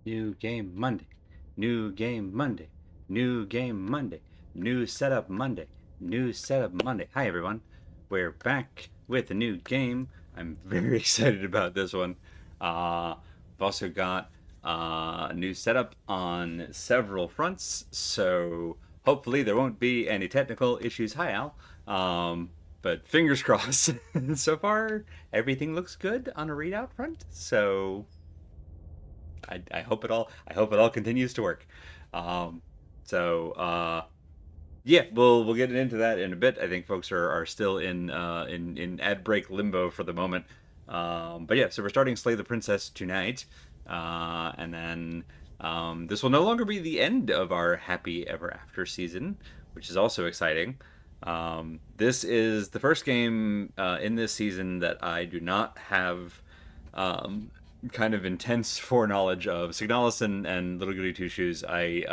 New game Monday. New game Monday. New game Monday. New setup Monday. New setup Monday. Hi, everyone. We're back with a new game. I'm very excited about this one. I've also got a new setup on several fronts, so hopefully there won't be any technical issues. Hi, Al. But fingers crossed. So far, everything looks good on a readout front. So I hope it all continues to work. Um, so yeah, we'll get into that in a bit. I think folks are still in ad break limbo for the moment. But yeah, so we're starting Slay the Princess tonight, and then this will no longer be the end of our Happy Ever After season, which is also exciting. This is the first game in this season that I do not have kind of intense foreknowledge of. Signalis and Little Goody Two Shoes, I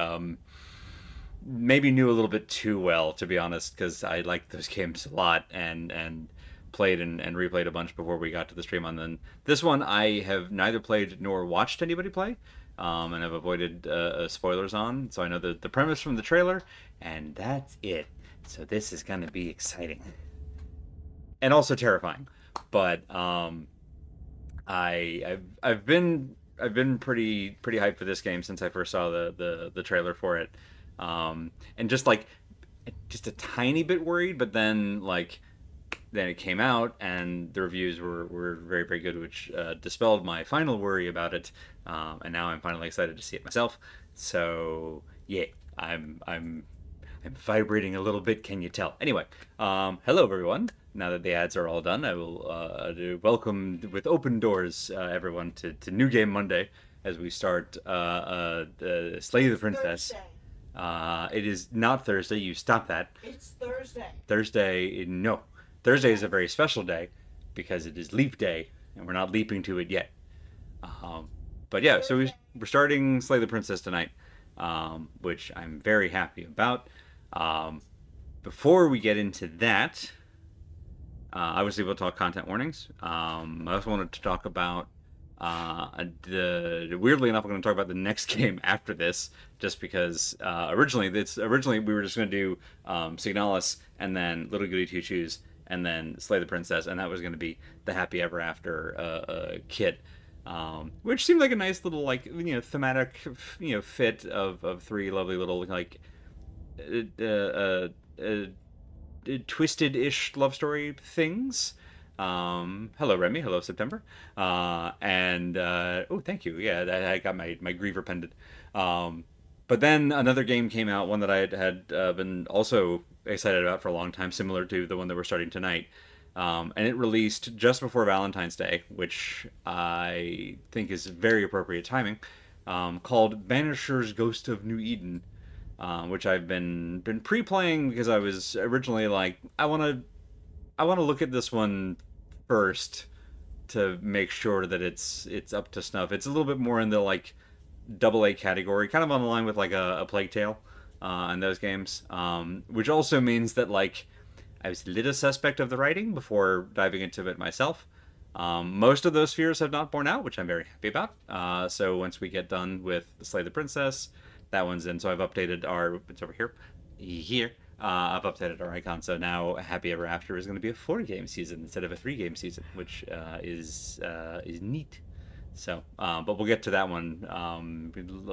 maybe knew a little bit too well, to be honest, because I liked those games a lot and played and replayed a bunch before we got to the stream on them. This one I have neither played nor watched anybody play, and have avoided spoilers on, so I know the premise from the trailer, and that's it. So this is going to be exciting. And also terrifying. But I've been pretty hyped for this game since I first saw the trailer for it, and just a tiny bit worried, but then then it came out and the reviews were very good, which dispelled my final worry about it, and now I'm finally excited to see it myself. So yeah, I'm vibrating a little bit. Can you tell? Anyway, hello everyone. Now that the ads are all done, I will welcome with open doors everyone to New Game Monday as we start Slay the Princess. It is not Thursday. You stop that. It's Thursday. Thursday, no. Thursday is a very special day because it is leap day, and we're not leaping to it yet. But yeah, so we're starting Slay the Princess tonight, which I'm very happy about. Before we get into that, obviously we'll talk content warnings. I also wanted to talk about weirdly enough, I'm going to talk about the next game after this, just because originally we were just going to do Signalis and then Little Goody Two Shoes and then Slay the Princess, and that was going to be the Happy Ever After kit. Which seemed like a nice little thematic fit of three lovely little twisted-ish love story things. Hello Remy, hello September, and oh thank you. Yeah, I got my Griever pendant. But then another game came out, one that I had been also excited about for a long time, similar to the one that we're starting tonight. And it released just before Valentine's Day, which I think is very appropriate timing, called Banisher's Ghost of New Eden, which I've been pre-playing because I was originally like, I want to look at this one first to make sure that it's up to snuff. It's a little bit more in the AA category, kind of on the line with a Plague Tale in those games, which also means that I was a little suspect of the writing before diving into it myself. Most of those fears have not borne out, which I'm very happy about. So once we get done with Slay the Princess, that one's in. So I've updated it's over here. I've updated our icon, so now Happy Ever After is going to be a 4-game season instead of a 3-game season, which is neat. So, but we'll get to that one. A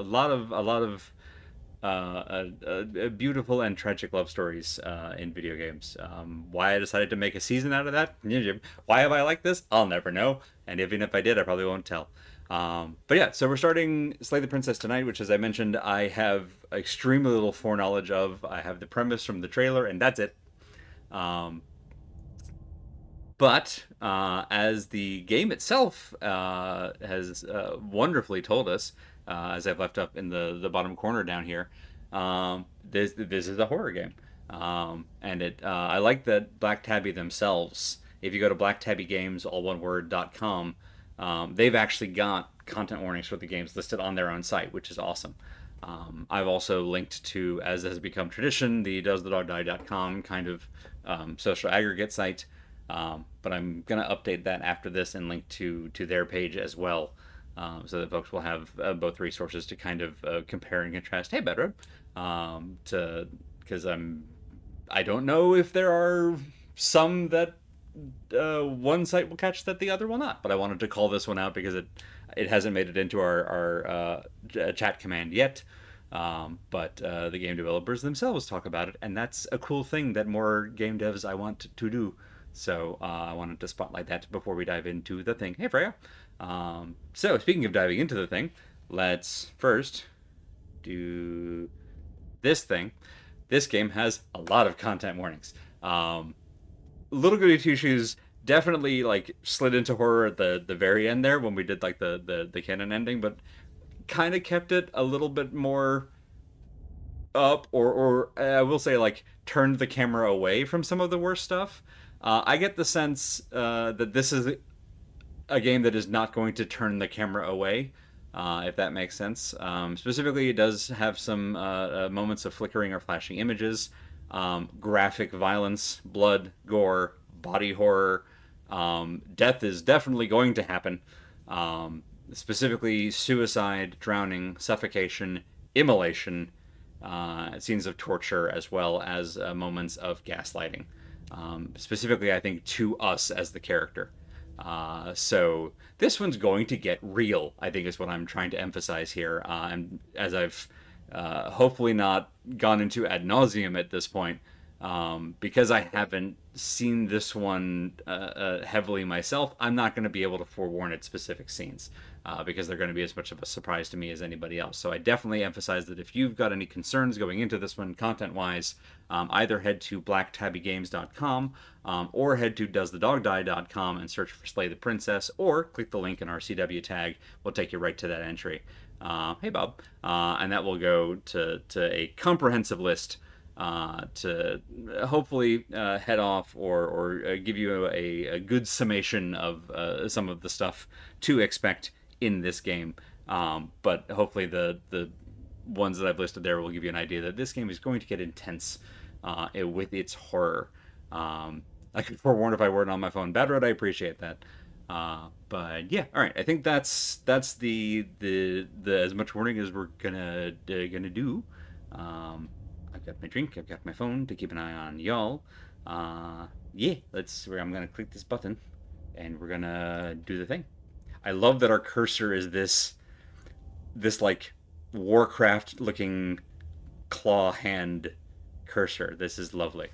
lot of beautiful and tragic love stories in video games. Why I decided to make a season out of that? Why have I liked this? I'll never know, and even if I did, I probably won't tell. But yeah, so we're starting Slay the Princess tonight, which, as I mentioned, I have extremely little foreknowledge of. I have the premise from the trailer, and that's it. But as the game itself has wonderfully told us, as I've left up in the bottom corner down here, this is a horror game. And I like that Black Tabby themselves, if you go to blacktabbygames, all one word.com, they've actually got content warnings for the games listed on their own site, which is awesome. I've also linked to, as has become tradition, the doesthedogdie.com kind of social aggregate site, but I'm going to update that after this and link to their page as well. so that folks will have both resources to kind of compare and contrast. Hey, Bedrock, to because I don't know if there are some that one site will catch that the other will not. But I wanted to call this one out because it hasn't made it into our chat command yet. But the game developers themselves talk about it, and that's a cool thing that more game devs I want to do. So I wanted to spotlight that before we dive into the thing. Hey, Freya. So speaking of diving into the thing, let's first do this thing. This game has a lot of content warnings. Little Goody Two Shoes definitely like slid into horror at the very end there when we did like the canon ending, but kind of kept it a little bit more up, or I will say like turned the camera away from some of the worst stuff. I get the sense that this is a game that is not going to turn the camera away, if that makes sense. Specifically, it does have some moments of flickering or flashing images, graphic violence, blood, gore, body horror. Death is definitely going to happen. Specifically, suicide, drowning, suffocation, immolation, scenes of torture, as well as moments of gaslighting. Specifically, I think, to us as the character. So this one's going to get real, I think is what I'm trying to emphasize here. And as I've hopefully not gone into ad nauseum at this point, because I haven't seen this one heavily myself, I'm not going to be able to forewarn its specific scenes. Because they're going to be as much of a surprise to me as anybody else. So I definitely emphasize that if you've got any concerns going into this one content-wise, either head to blacktabbygames.com or head to doesthedogdie.com and search for Slay the Princess, or click the link in our CW tag. We'll take you right to that entry. Hey, Bob. And that will go to a comprehensive list to hopefully head off or give you a good summation of some of the stuff to expect in this game. But hopefully the ones that I've listed there will give you an idea that this game is going to get intense with its horror. I could forewarn if I weren't on my phone. Bad Road, I appreciate that. But yeah, all right. I think that's the as much warning as we're gonna do. I've got my drink. I've got my phone to keep an eye on y'all. Yeah, I'm gonna click this button, and we're gonna do the thing. I love that our cursor is this like Warcraft looking claw hand cursor. This is lovely.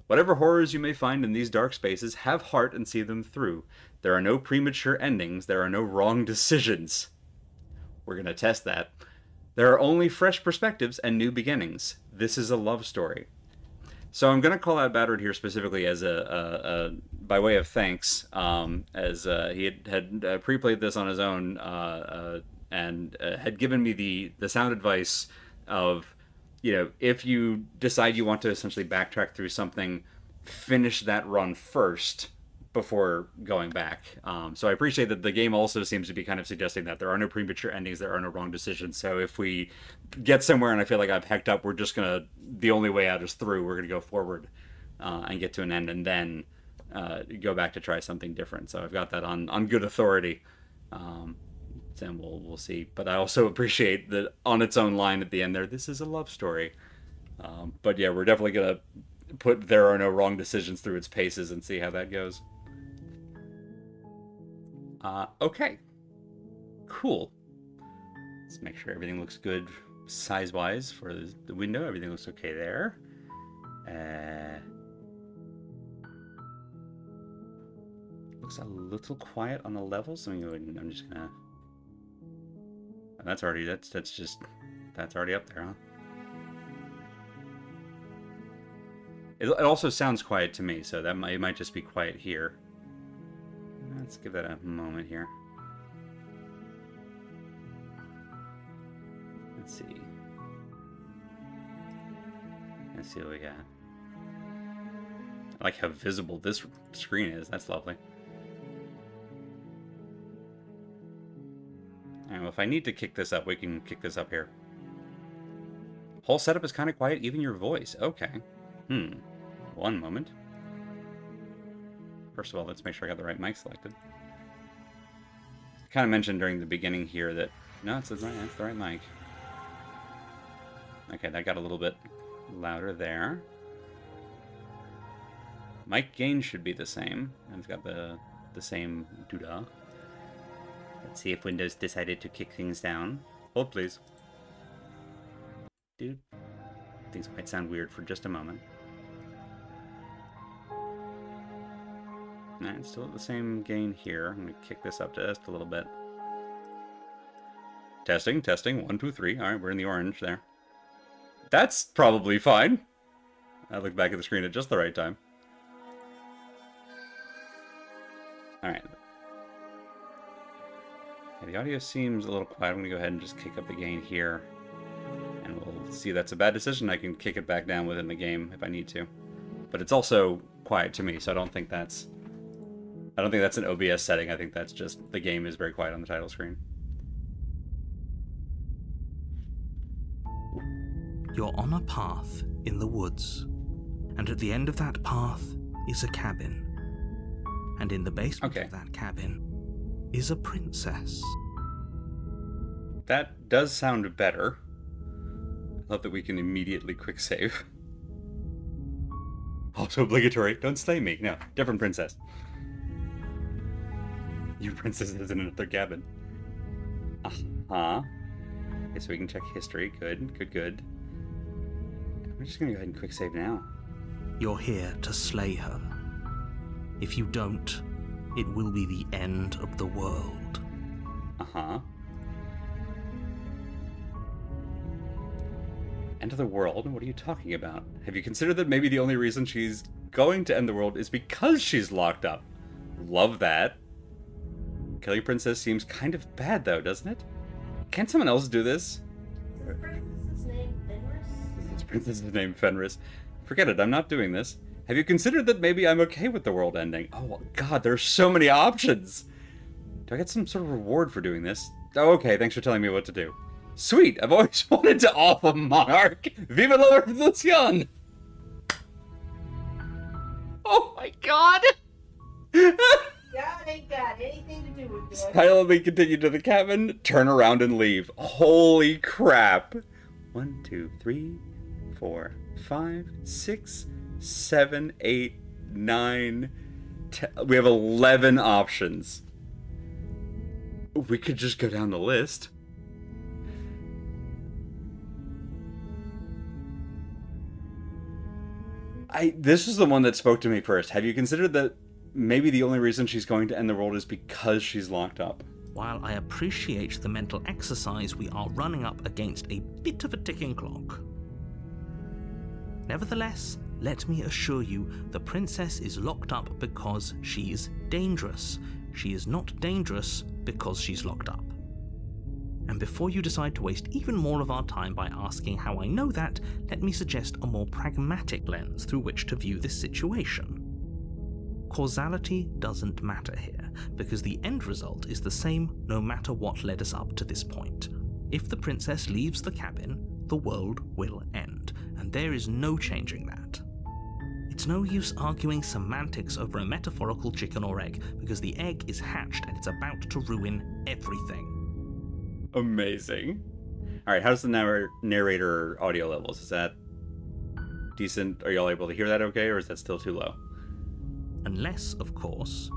Whatever horrors you may find in these dark spaces, have heart and see them through. There are no premature endings. There are no wrong decisions. We're gonna test that. There are only fresh perspectives and new beginnings. This is a love story. So I'm going to call out Battered here specifically as by way of thanks, as he had pre-played this on his own and had given me the sound advice of, if you decide you want to essentially backtrack through something, finish that run first before going back. So I appreciate that the game also seems to be kind of suggesting that there are no premature endings, there are no wrong decisions. So if we get somewhere and I feel like I've hecked up, the only way out is through. We're gonna go forward and get to an end, and then go back to try something different. So I've got that on good authority. And we'll see. But I also appreciate that on its own line at the end there, this is a love story. But yeah, we're definitely gonna put there are no wrong decisions through its paces and see how that goes. Okay. Cool. Let's make sure everything looks good size-wise for the window. Everything looks okay there. Looks a little quiet on the levels. So I'm just gonna... That's already up there, huh? It also sounds quiet to me, so it might just be quiet here. Let's give that a moment here. Let's see what we got. I like how visible this screen is. That's lovely. Alright, well, if I need to kick this up, we can kick this up here. Whole setup is kind of quiet, even your voice. Okay. One moment. First of all, let's make sure I got the right mic selected. kind of mentioned during the beginning here that... No, it's the right mic. Okay, that got a little bit louder there. Mic gain should be the same. And it's got the same doodah. Let's see if Windows decided to kick things down. Hold, please. Dude. Things might sound weird for just a moment. Alright, still at the same gain here. I'm going to kick this up just a little bit. Testing, testing. 1, 2, 3. Alright, we're in the orange there. That's probably fine. I looked back at the screen at just the right time. Alright. Yeah, the audio seems a little quiet. I'm going to go ahead and just kick up the gain here. And we'll see if that's a bad decision. I can kick it back down within the game if I need to. But it's also quiet to me, so I don't think that's an OBS setting. I think that's just the game is very quiet on the title screen. You're on a path in the woods, and at the end of that path is a cabin. And in the basement of that cabin is a princess. That does sound better. I love that we can immediately quick save. Also obligatory. Don't slay me. No, different princess. Your princess is in another cabin. Uh-huh. Okay, so we can check history. Good, good, good. I'm just gonna go ahead and quick save now. You're here to slay her. If you don't, it will be the end of the world. Uh-huh. End of the world? What are you talking about? Have you considered that maybe the only reason she's going to end the world is because she's locked up? Love that. Killing Princess seems kind of bad, though, doesn't it? Can't someone else do this? Is the princess's name Fenris? This princess's name Fenris. Forget it, I'm not doing this. Have you considered that maybe I'm okay with the world ending? Oh, God, there's so many options. Do I get some sort of reward for doing this? Oh, okay, thanks for telling me what to do. Sweet, I've always wanted to off a monarch. Viva la revolucion! Oh my God! God ain't got anything to do with this. Silently continue to the cabin, turn around and leave. Holy crap! 1, 2, 3, 4, 5, 6, 7, 8, 9, 10. We have 11 options. We could just go down the list. This is the one that spoke to me first. Have you considered that maybe the only reason she's going to end the world is because she's locked up? While I appreciate the mental exercise, we are running up against a bit of a ticking clock. Nevertheless, let me assure you, the princess is locked up because she's dangerous. She is not dangerous because she's locked up. And before you decide to waste even more of our time by asking how I know that, let me suggest a more pragmatic lens through which to view this situation. Causality doesn't matter here, because the end result is the same no matter what led us up to this point. If the princess leaves the cabin, the world will end, and there is no changing that. It's no use arguing semantics over a metaphorical chicken or egg, because the egg is hatched and it's about to ruin everything. Amazing. Alright, how's the narrator audio levels? Is that decent? Are y'all able to hear that okay, or is that still too low? Unless, of course,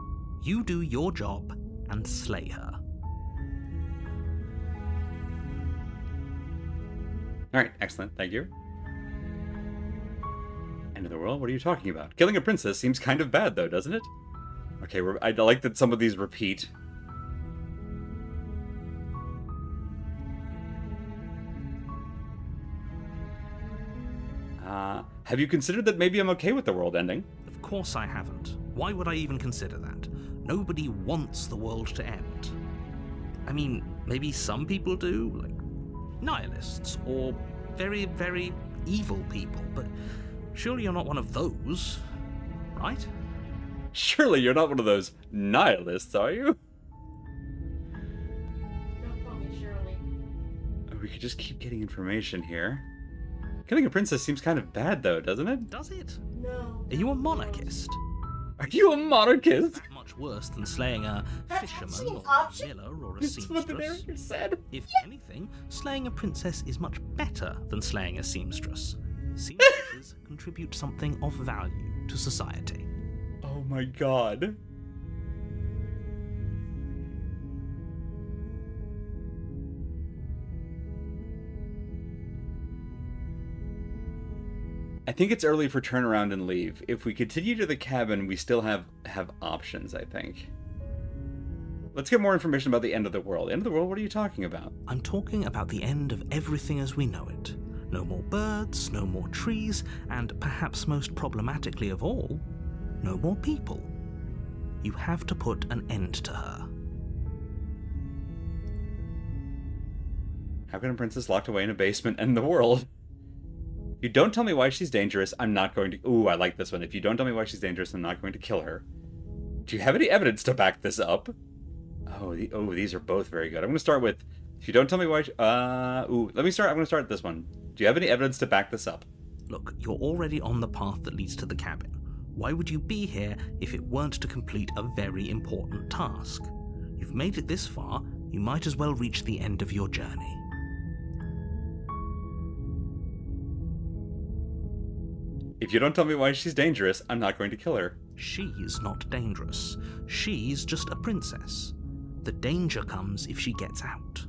you do your job and slay her. Alright, excellent. Thank you. End of the world? What are you talking about? Killing a princess seems kind of bad, though, doesn't it? Okay, I like that some of these repeat. Have you considered that maybe I'm okay with the world ending? Of course I haven't. Why would I even consider that? Nobody wants the world to end. I mean, maybe some people do, like nihilists, or very, very evil people, but surely you're not one of those, right? Surely you're not one of those nihilists, are you? Don't call me Shirley. We could just keep getting information here. Killing a princess seems kind of bad, though, doesn't it? Does it? No. Are you a monarchist? Are you a monarchist? That much worse than slaying a Have you fisherman seen or a Option? miller or a That's what the seamstress. narrator said. If anything, slaying a princess is much better than slaying a seamstress. Seamstresses contribute something of value to society. Oh my god. I think it's early for turnaround and leave. If we continue to the cabin, we still have options, I think. Let's get more information about the end of the world. End of the world? What are you talking about? I'm talking about the end of everything as we know it. No more birds, no more trees, and perhaps most problematically of all, no more people. You have to put an end to her. How can a princess locked away in a basement end the world? If you don't tell me why she's dangerous, I'm not going to... Ooh, I like this one. If you don't tell me why she's dangerous, I'm not going to kill her. Do you have any evidence to back this up? Oh, these are both very good. I'm going to start with... If you don't tell me why... let me start... I'm going to start with this one. Do you have any evidence to back this up? Look, you're already on the path that leads to the cabin. Why would you be here if it weren't to complete a very important task? You've made it this far, you might as well reach the end of your journey. If you don't tell me why she's dangerous, I'm not going to kill her. She's not dangerous. She's just a princess. The danger comes if she gets out.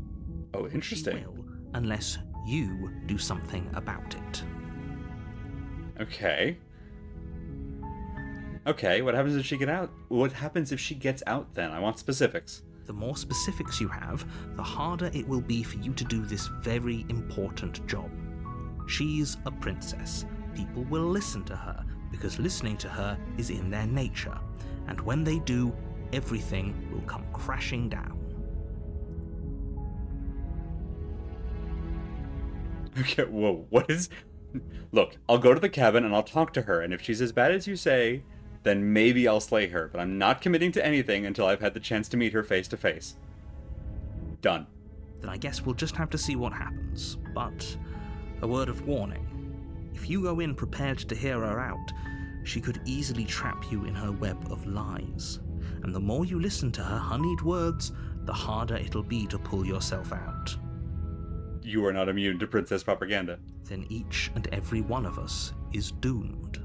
Oh, interesting. She will, unless you do something about it. Okay. Okay, what happens if she gets out? What happens if she gets out then? I want specifics. The more specifics you have, the harder it will be for you to do this very important job. She's a princess. People will listen to her, because listening to her is in their nature. And when they do, everything will come crashing down. Okay, whoa, what is... Look, I'll go to the cabin and I'll talk to her, and if she's as bad as you say, then maybe I'll slay her, but I'm not committing to anything until I've had the chance to meet her face to face. Done. Then I guess we'll just have to see what happens. But a word of warning. If you go in prepared to hear her out, she could easily trap you in her web of lies. And the more you listen to her honeyed words, the harder it'll be to pull yourself out. You are not immune to princess propaganda. Then each and every one of us is doomed.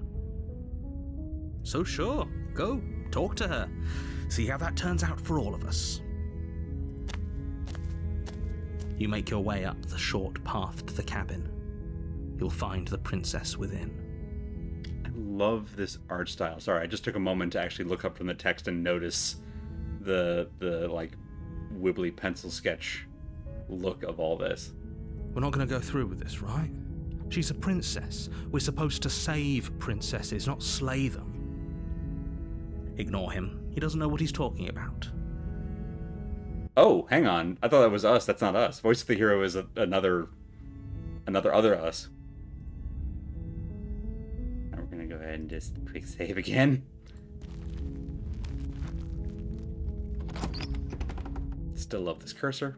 So sure, go, talk to her. See how that turns out for all of us. You make your way up the short path to the cabin. You'll find the princess within. I love this art style. Sorry, I just took a moment to actually look up from the text and notice the like wibbly pencil sketch look of all this. We're not going to go through with this, right? She's a princess. We're supposed to save princesses, not slay them. Ignore him. He doesn't know what he's talking about. Oh, hang on. I thought that was us. That's not us. Voice of the hero is another other us. Now we're gonna go ahead and just quick save again. Still love this cursor.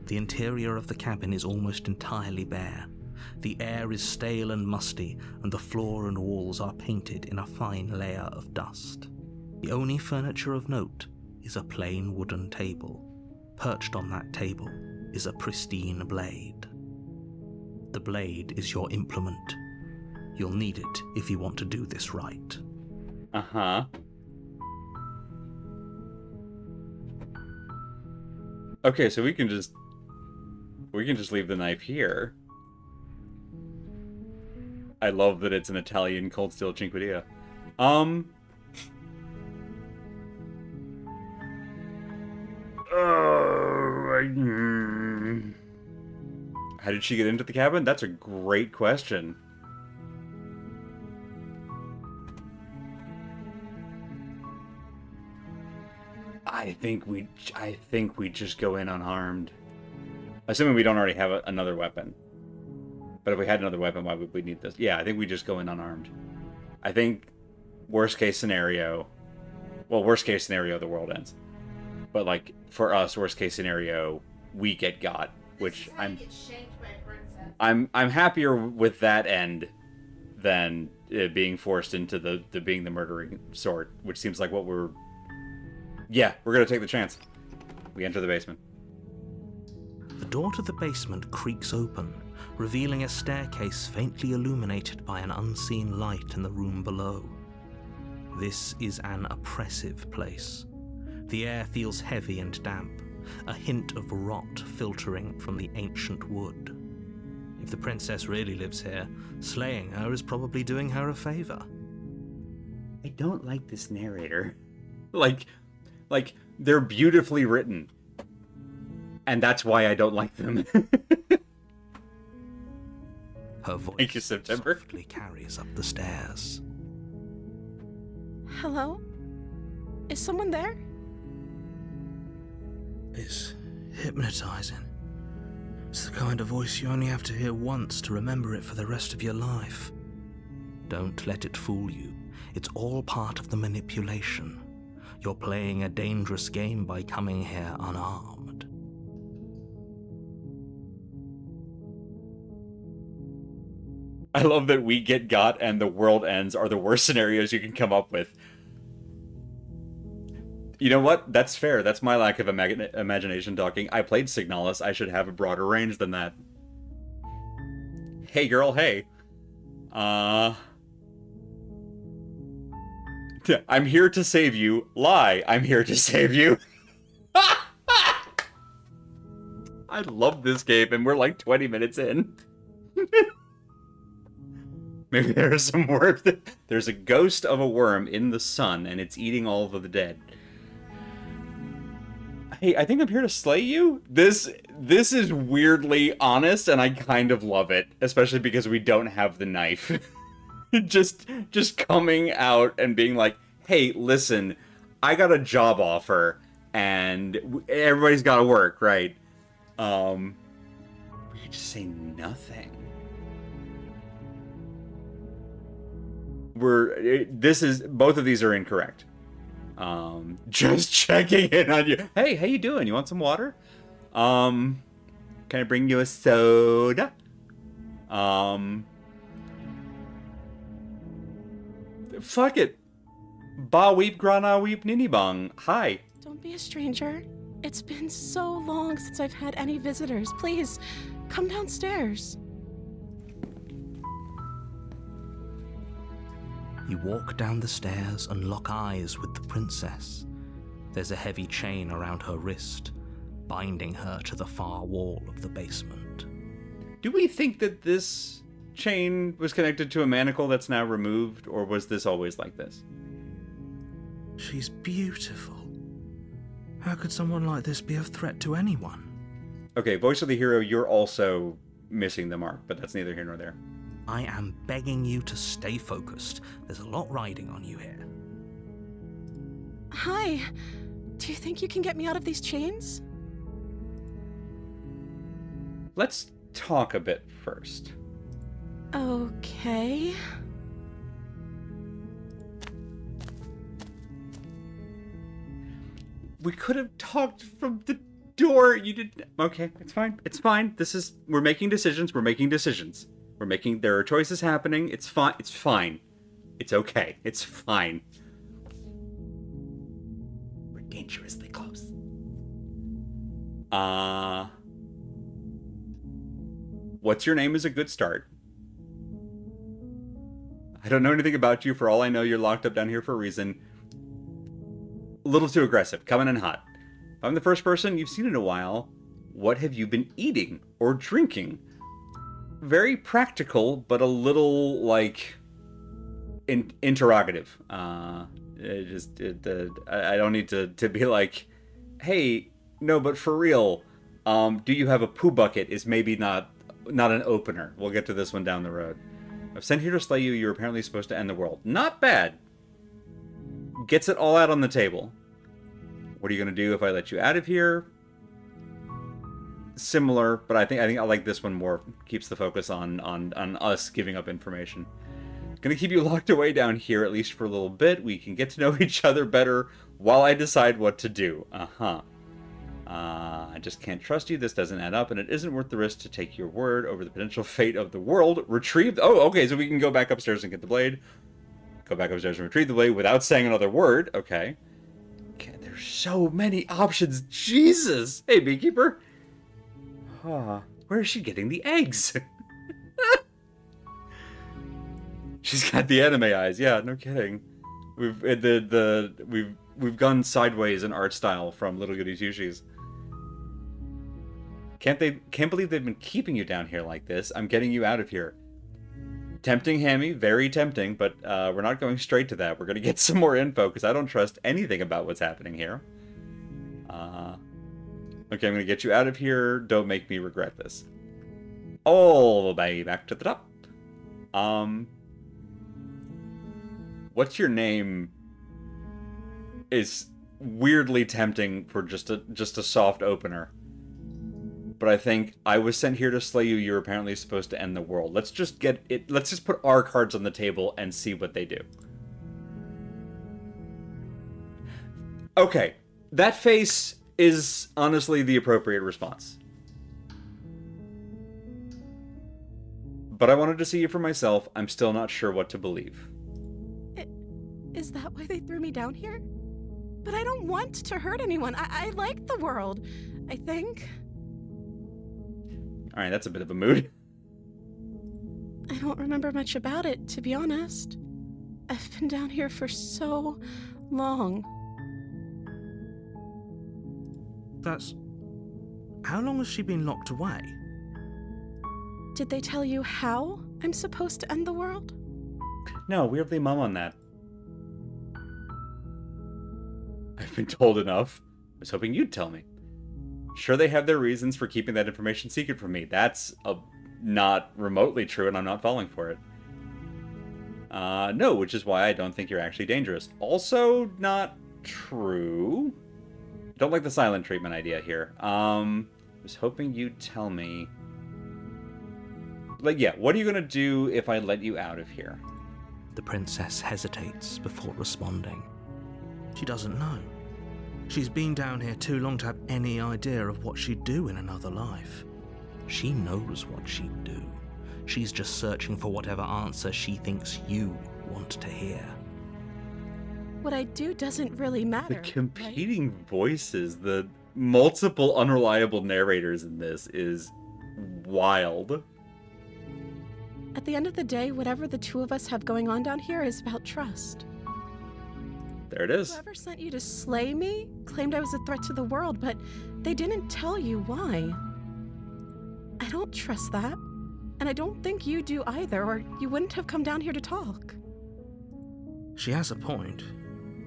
The interior of the cabin is almost entirely bare. The air is stale and musty, and the floor and walls are painted in a fine layer of dust. The only furniture of note is a plain wooden table. Perched on that table is a pristine blade. The blade is your implement. You'll need it if you want to do this right. Uh-huh. Okay, so we can just leave the knife here. I love that it's an Italian cold steel cinquedilla. How did she get into the cabin? That's a great question. I think we just go in unharmed. Assuming we don't already have another weapon. But if we had another weapon, why would we need this? Yeah, I think we just go in unarmed. I think worst case scenario... Well, worst case scenario, the world ends. But, like, for us, worst case scenario, we get got. Which I'm happier with that end than being forced into the being the murdering sort, which seems like what we're Yeah, we're gonna take the chance. We enter the basement. The door to the basement creaks open, revealing a staircase faintly illuminated by an unseen light in the room below. This is an oppressive place. The air feels heavy and damp, a hint of rot filtering from the ancient wood. If the princess really lives here, slaying her is probably doing her a favor. I don't like this narrator. Like, they're beautifully written. And that's why I don't like them. Her voice Thank you, September. softly carries up the stairs. Hello? Is someone there? It's hypnotizing. It's the kind of voice you only have to hear once to remember it for the rest of your life. Don't let it fool you. It's all part of the manipulation. You're playing a dangerous game by coming here unarmed. I love that we get got and the world ends are the worst scenarios you can come up with. You know what? That's fair. That's my lack of imagination talking. I played Signalis. I should have a broader range than that. Hey, girl, hey. I'm here to save you. Lie. I'm here to save you. I love this game, and we're like 20 minutes in. Maybe there is some worm. There's a ghost of a worm in the sun, and it's eating all of the dead. Hey, I think I'm here to slay you? This is weirdly honest, and I kind of love it. Especially because we don't have the knife. just coming out and being like, hey, listen, I got a job offer, and everybody's got to work, right? We could just say nothing. Both of these are incorrect. Just checking in on you. Hey, how you doing? You want some water? Can I bring you a soda? Fuck it. Ba weep grana weep nini bong. Hi. Don't be a stranger. It's been so long since I've had any visitors. Please, come downstairs. You walk down the stairs and lock eyes with the princess. There's a heavy chain around her wrist, binding her to the far wall of the basement. Do we think that this chain was connected to a manacle that's now removed, or was this always like this? She's beautiful. How could someone like this be a threat to anyone? Okay, voice of the hero, you're also missing the mark, but that's neither here nor there. I am begging you to stay focused. There's a lot riding on you here. Hi. Do you think you can get me out of these chains? Let's talk a bit first. Okay. We could have talked from the door. You didn't. Okay, it's fine. It's fine. We're making decisions. There are choices happening. It's fine. It's fine. It's okay. It's fine. We're dangerously close. What's your name is a good start. I don't know anything about you. For all I know, you're locked up down here for a reason. A little too aggressive. Coming in hot. If I'm the first person you've seen in a while, what have you been eating or drinking? Very practical, but a little, like, interrogative. I don't need to be like, hey, no, but for real, do you have a poo bucket is maybe not an opener. We'll get to this one down the road. I've sent here to slay you. You're apparently supposed to end the world. Not bad. Gets it all out on the table. What are you going to do if I let you out of here? Similar, but I think I like this one more. Keeps the focus on us giving up information. Gonna keep you locked away down here, at least for a little bit. We can get to know each other better while I decide what to do. I just can't trust you. This doesn't add up, and it isn't worth the risk to take your word over the potential fate of the world. Retrieve... Oh, okay, so we can go back upstairs and get the blade. Go back upstairs and retrieve the blade without saying another word. Okay. There's so many options. Jesus. Hey, beekeeper. Where is she getting the eggs? She's got the anime eyes. Yeah, no kidding. We've gone sideways in art style from Little Goody Two-Shoes. Can't believe they've been keeping you down here like this. I'm getting you out of here. Tempting, Hammy, very tempting, but we're not going straight to that. We're going to get some more info, because I don't trust anything about what's happening here. Okay, I'm going to get you out of here. Don't make me regret this. All the way back to the top. What's your name is weirdly tempting for just a soft opener. But I think I was sent here to slay you. You're apparently supposed to end the world. Let's just get it. Let's just put our cards on the table and see what they do. Okay, that face is honestly the appropriate response. But I wanted to see you for myself. I'm still not sure what to believe. Is that why they threw me down here? But I don't want to hurt anyone. I like the world, I think. Alright, that's a bit of a mood. I don't remember much about it, to be honest. I've been down here for so long. How long has she been locked away? Did they tell you how I'm supposed to end the world? No, weirdly mum on that. I've been told enough. I was hoping you'd tell me. Sure, they have their reasons for keeping that information secret from me. That's not remotely true, and I'm not falling for it. No, which is why I don't think you're actually dangerous. Also, not true. Don't like the silent treatment idea here. Was hoping you'd tell me. Like, yeah, what are you gonna do if I let you out of here? The princess hesitates before responding. She doesn't know. She's been down here too long to have any idea of what she'd do in another life. She knows what she'd do. She's just searching for whatever answer she thinks you want to hear. What I do doesn't really matter. The competing voices, the multiple unreliable narrators in this is wild. At the end of the day, whatever the two of us have going on down here is about trust. There it is. Whoever sent you to slay me claimed I was a threat to the world, but they didn't tell you why. I don't trust that, and I don't think you do either, or you wouldn't have come down here to talk. She has a point.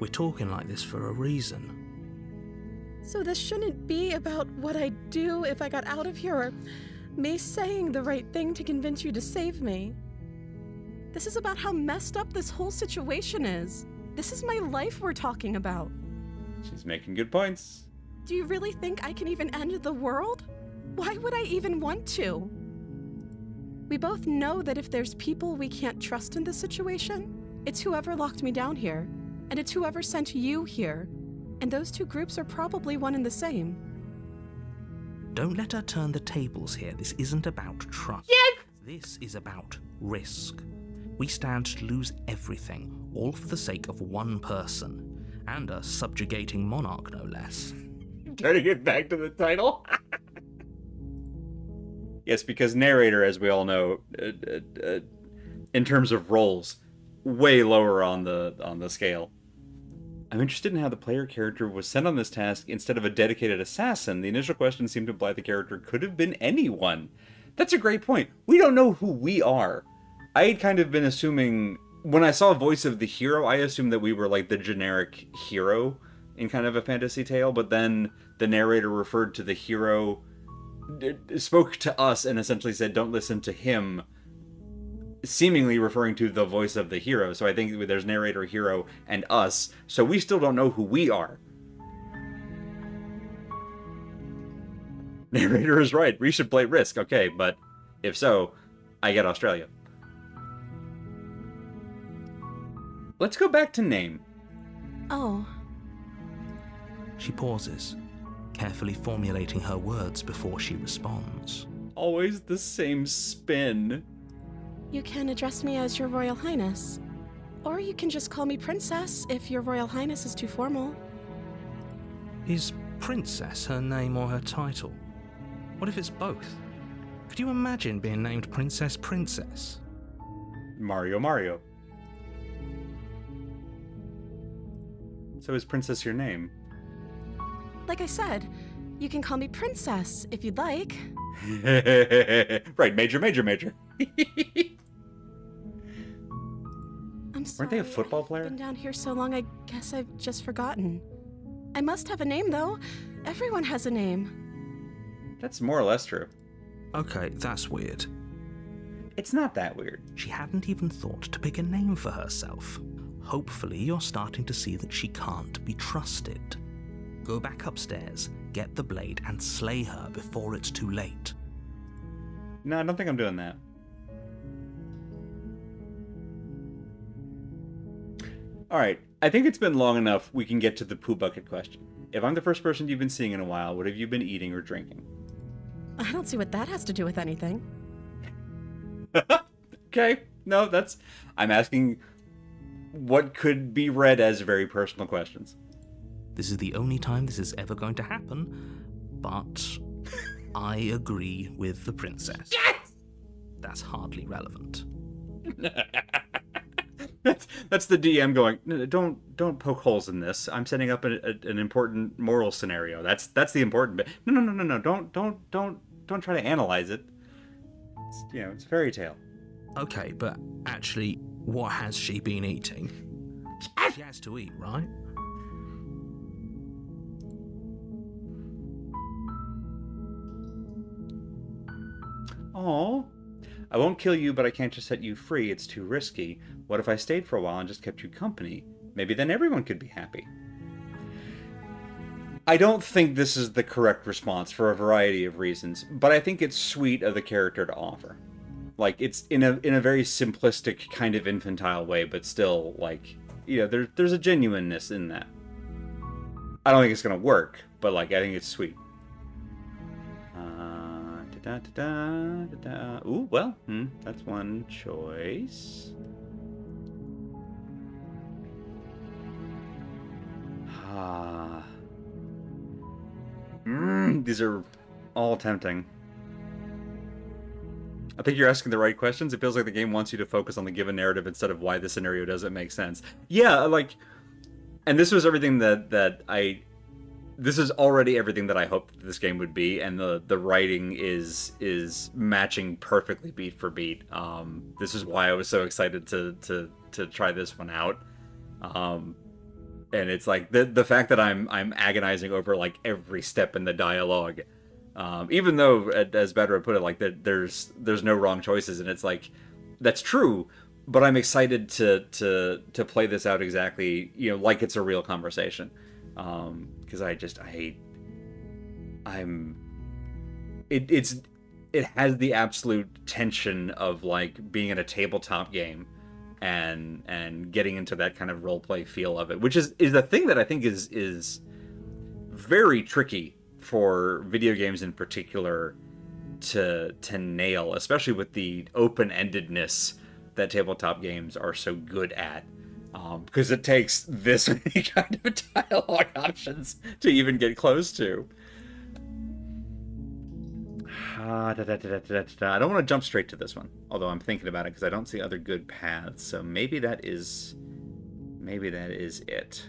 We're talking like this for a reason. So this shouldn't be about what I'd do if I got out of here, or me saying the right thing to convince you to save me. This is about how messed up this whole situation is. This is my life we're talking about. She's making good points. Do you really think I can even end the world? Why would I even want to? We both know that if there's people we can't trust in this situation, it's whoever locked me down here, and it's whoever sent you here. And those two groups are probably one and the same. Don't let her turn the tables here. This isn't about trust. Yes! This is about risk. We stand to lose everything, all for the sake of one person, and a subjugating monarch, no less. Turning it back to the title. Yes, because narrator, as we all know, in terms of roles, way lower on the scale. I'm interested in how the player character was sent on this task instead of a dedicated assassin. The initial question seemed to imply the character could have been anyone. That's a great point. We don't know who we are. I had kind of been assuming, when I saw voice of the hero, I assumed that we were like the generic hero in kind of a fantasy tale, but then the narrator referred to the hero, spoke to us and essentially said, don't listen to him, seemingly referring to the voice of the hero. So I think there's narrator, hero, and us, so we still don't know who we are. Narrator is right, we should play Risk, okay, but if so, I get Australia. Let's go back to name. Oh. She pauses, carefully formulating her words before she responds. Always the same spin. You can address me as Your Royal Highness. Or you can just call me Princess if Your Royal Highness is too formal. Is Princess her name or her title? What if it's both? Could you imagine being named Princess Princess? Mario. So is Princess your name? Like I said, you can call me Princess if you'd like. Right, Major. I'm sorry. Weren't they a football player? I've been down here so long, I guess I've just forgotten. I must have a name, though. Everyone has a name. That's more or less true. Okay, that's weird. It's not that weird. She hadn't even thought to pick a name for herself. Hopefully you're starting to see that she can't be trusted. Go back upstairs, get the blade, and slay her before it's too late. No, I don't think I'm doing that. Alright, I think it's been long enough we can get to the poo bucket question. If I'm the first person you've been seeing in a while, what have you been eating or drinking? I don't see what that has to do with anything. Okay, no, I'm asking what could be read as very personal questions. This is the only time this is ever going to happen, but I agree with the princess. Yes! That's hardly relevant. That's the DM going, no, don't poke holes in this. I'm setting up an important moral scenario. That's the important bit. No. Don't try to analyze it. It's fairy tale. Okay, but actually, what has she been eating? She has to eat, right? Oh, I won't kill you, but I can't just set you free. It's too risky. What if I stayed for a while and just kept you company? Maybe then everyone could be happy. I don't think this is the correct response for a variety of reasons, but I think it's sweet of the character to offer. Like, it's in a very simplistic, kind of infantile way, but still, like, there's a genuineness in that. I don't think it's gonna work, but, like, I think it's sweet. Ooh, well, that's one choice. These are all tempting. I think you're asking the right questions. It feels like the game wants you to focus on the given narrative instead of why the scenario doesn't make sense. Yeah, like, and this was everything this is already everything that I hoped this game would be, and the writing is matching perfectly beat for beat. This is why I was so excited to try this one out. And it's like the fact that I'm agonizing over like every step in the dialogue, even though, as Bedra put it, like there's no wrong choices, and it's like that's true. But I'm excited to play this out exactly, like it's a real conversation. Because it has the absolute tension of like being in a tabletop game and getting into that kind of roleplay feel of it, which is the thing that I think is very tricky for video games in particular to nail, especially with the open-endedness that tabletop games are so good at. Because it takes this many kind of dialogue options to even get close to. I don't want to jump straight to this one, although I'm thinking about it because I don't see other good paths. So maybe that is it.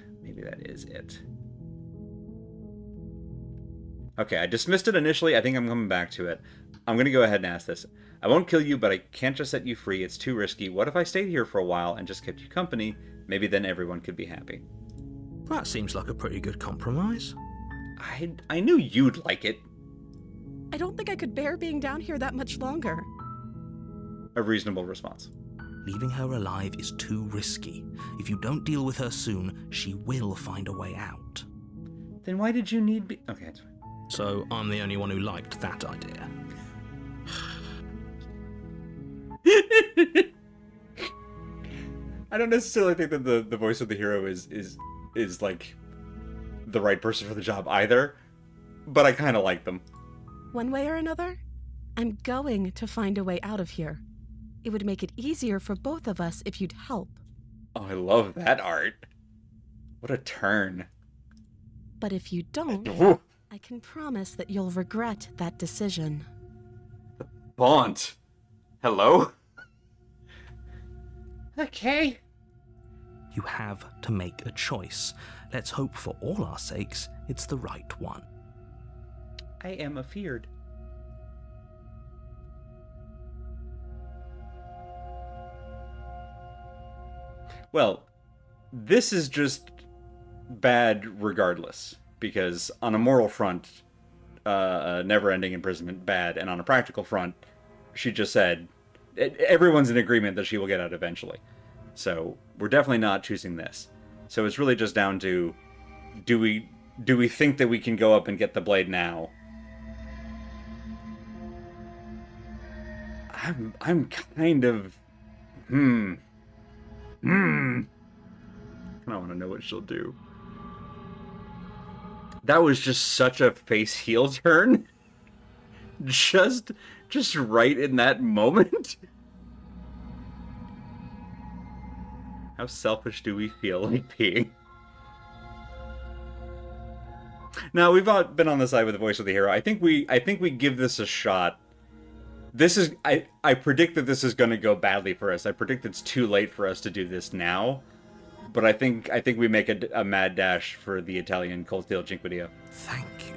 Okay, I dismissed it initially. I think I'm coming back to it. I'm going to go ahead and ask this. I won't kill you, but I can't just set you free. It's too risky. What if I stayed here for a while and just kept you company? Maybe then everyone could be happy. That seems like a pretty good compromise. I knew you'd like it. I don't think I could bear being down here that much longer. A reasonable response. Leaving her alive is too risky. If you don't deal with her soon, she will find a way out. Then why did you need Okay, that's fine. So I'm the only one who liked that idea. I don't necessarily think that the voice of the hero is like the right person for the job either, but I kind of like them. One way or another, I'm going to find a way out of here. It would make it easier for both of us if you'd help. Oh, I love that art. What a turn. But if you don't, I can promise that you'll regret that decision. Bond. Hello? Okay. You have to make a choice. Let's hope for all our sakes it's the right one. I am afeared. Well, this is just bad regardless, because on a moral front, never-ending imprisonment, bad, and on a practical front, she just said, everyone's in agreement that she will get out eventually. So, we're definitely not choosing this. So it's really just down to, do we think that we can go up and get the blade now? I'm kind of, I don't want to know what she'll do. That was just such a face heel turn. Just right in that moment. How selfish do we feel like being? Now, we've all been on the side with the voice of the hero. I think we give this a shot. This is I predict that this is going to go badly for us. I predict it's too late for us to do this now. But I think we make a mad dash for the Italian Cold Steel Cinquedio. Thank you.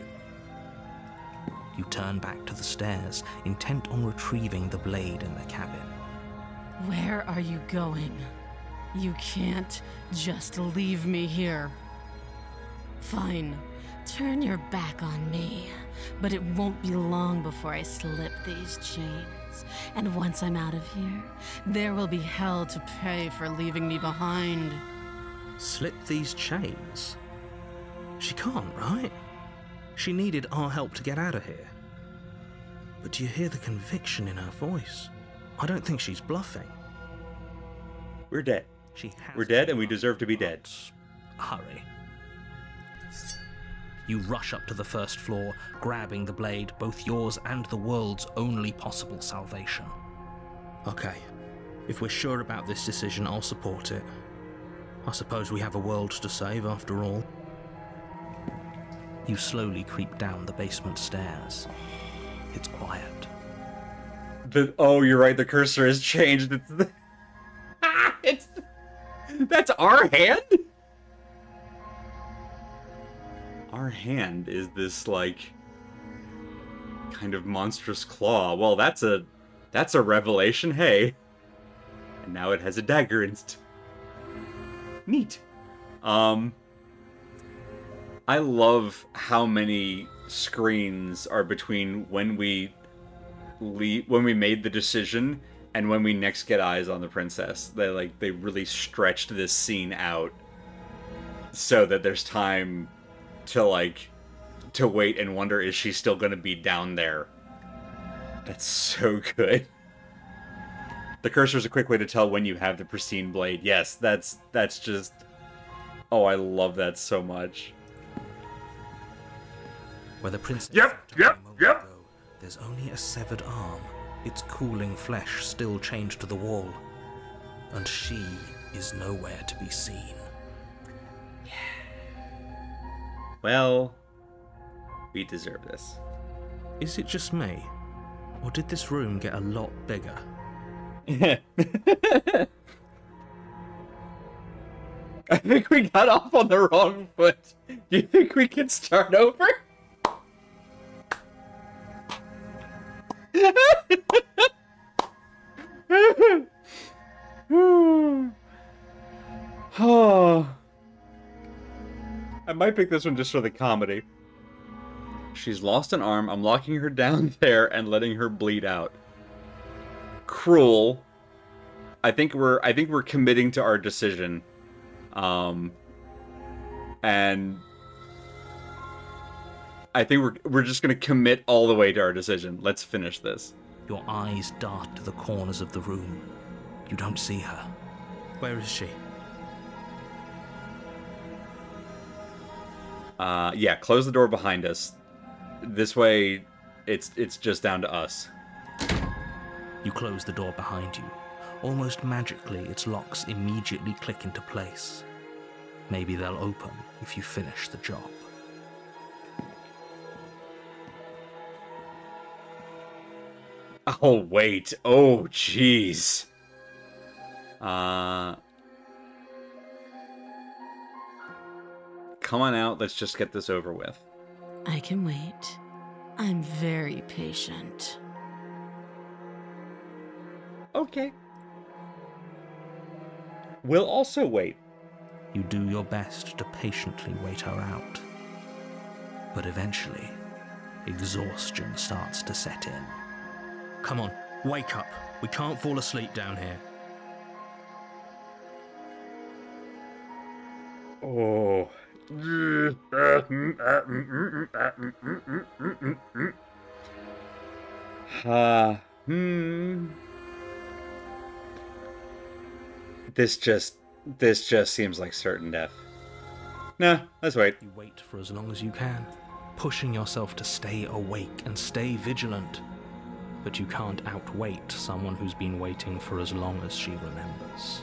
You turn back to the stairs, intent on retrieving the blade in the cabin. Where are you going? You can't just leave me here. Fine, turn your back on me, but it won't be long before I slip these chains. And once I'm out of here, there will be hell to pay for leaving me behind. Slip these chains? She can't, right? She needed our help to get out of here. But do you hear the conviction in her voice? I don't think she's bluffing. We're dead. We're dead and we deserve to be dead. Hurry. You rush up to the first floor, grabbing the blade, both yours and the world's only possible salvation. Okay, if we're sure about this decision, I'll support it. I suppose we have a world to save after all. You slowly creep down the basement stairs. It's quiet. Oh, you're right, the cursor has changed. That's our hand? Our hand is this, like, kind of monstrous claw. Well, that's a revelation, hey. And now it has a dagger inst. Neat. I love how many screens are between when we made the decision and when we next get eyes on the princess. They really stretched this scene out so that there's time to wait and wonder, is she still gonna be down there? That's so good. The cursor's a quick way to tell when you have the pristine blade. Yes, that's just... Oh, I love that so much. Where the princess... Yep. There's only a severed arm, its cooling flesh still chained to the wall. And she is nowhere to be seen. Well, we deserve this. Is it just me? Or did this room get a lot bigger? I think we got off on the wrong foot. Do you think we can start over? Oh. I might pick this one just for the comedy. She's lost an arm. I'm locking her down there and letting her bleed out. Cruel. I think we're committing to our decision. And I think we're just gonna commit all the way to our decision. Let's finish this. Your eyes dart to the corners of the room. You don't see her. Where is she? Yeah, close the door behind us. This way, it's just down to us. You close the door behind you. Almost magically, its locks immediately click into place. Maybe they'll open if you finish the job. Oh, wait. Oh, jeez. Come on out. Let's just get this over with. I can wait. I'm very patient. Okay. We'll also wait. You do your best to patiently wait her out. But eventually, exhaustion starts to set in. Come on, wake up. We can't fall asleep down here. Oh. This just seems like certain death. Nah, let's wait. You wait for as long as you can, pushing yourself to stay awake and stay vigilant. But you can't outwait someone who's been waiting for as long as she remembers.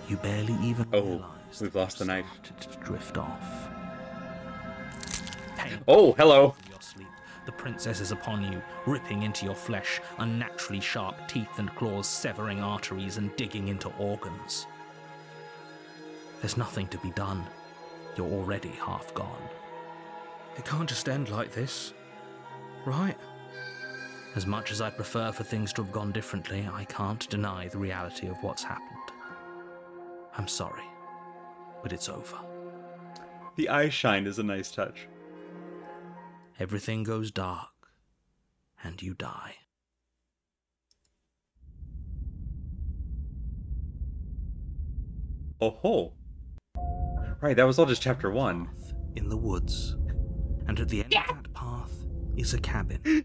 You barely even realize we've that lost the knife. started to drift off. Pain. Oh, hello. Your sleep. The princess is upon you, ripping into your flesh, unnaturally sharp teeth and claws severing arteries and digging into organs. There's nothing to be done. You're already half gone. It can't just end like this, right? As much as I prefer for things to have gone differently, I can't deny the reality of what's happened. I'm sorry, but it's over. The eye shine is a nice touch. Everything goes dark, and you die. Oh ho. Right, that was all just chapter 1. Path in the woods, and at the end of that path is a cabin.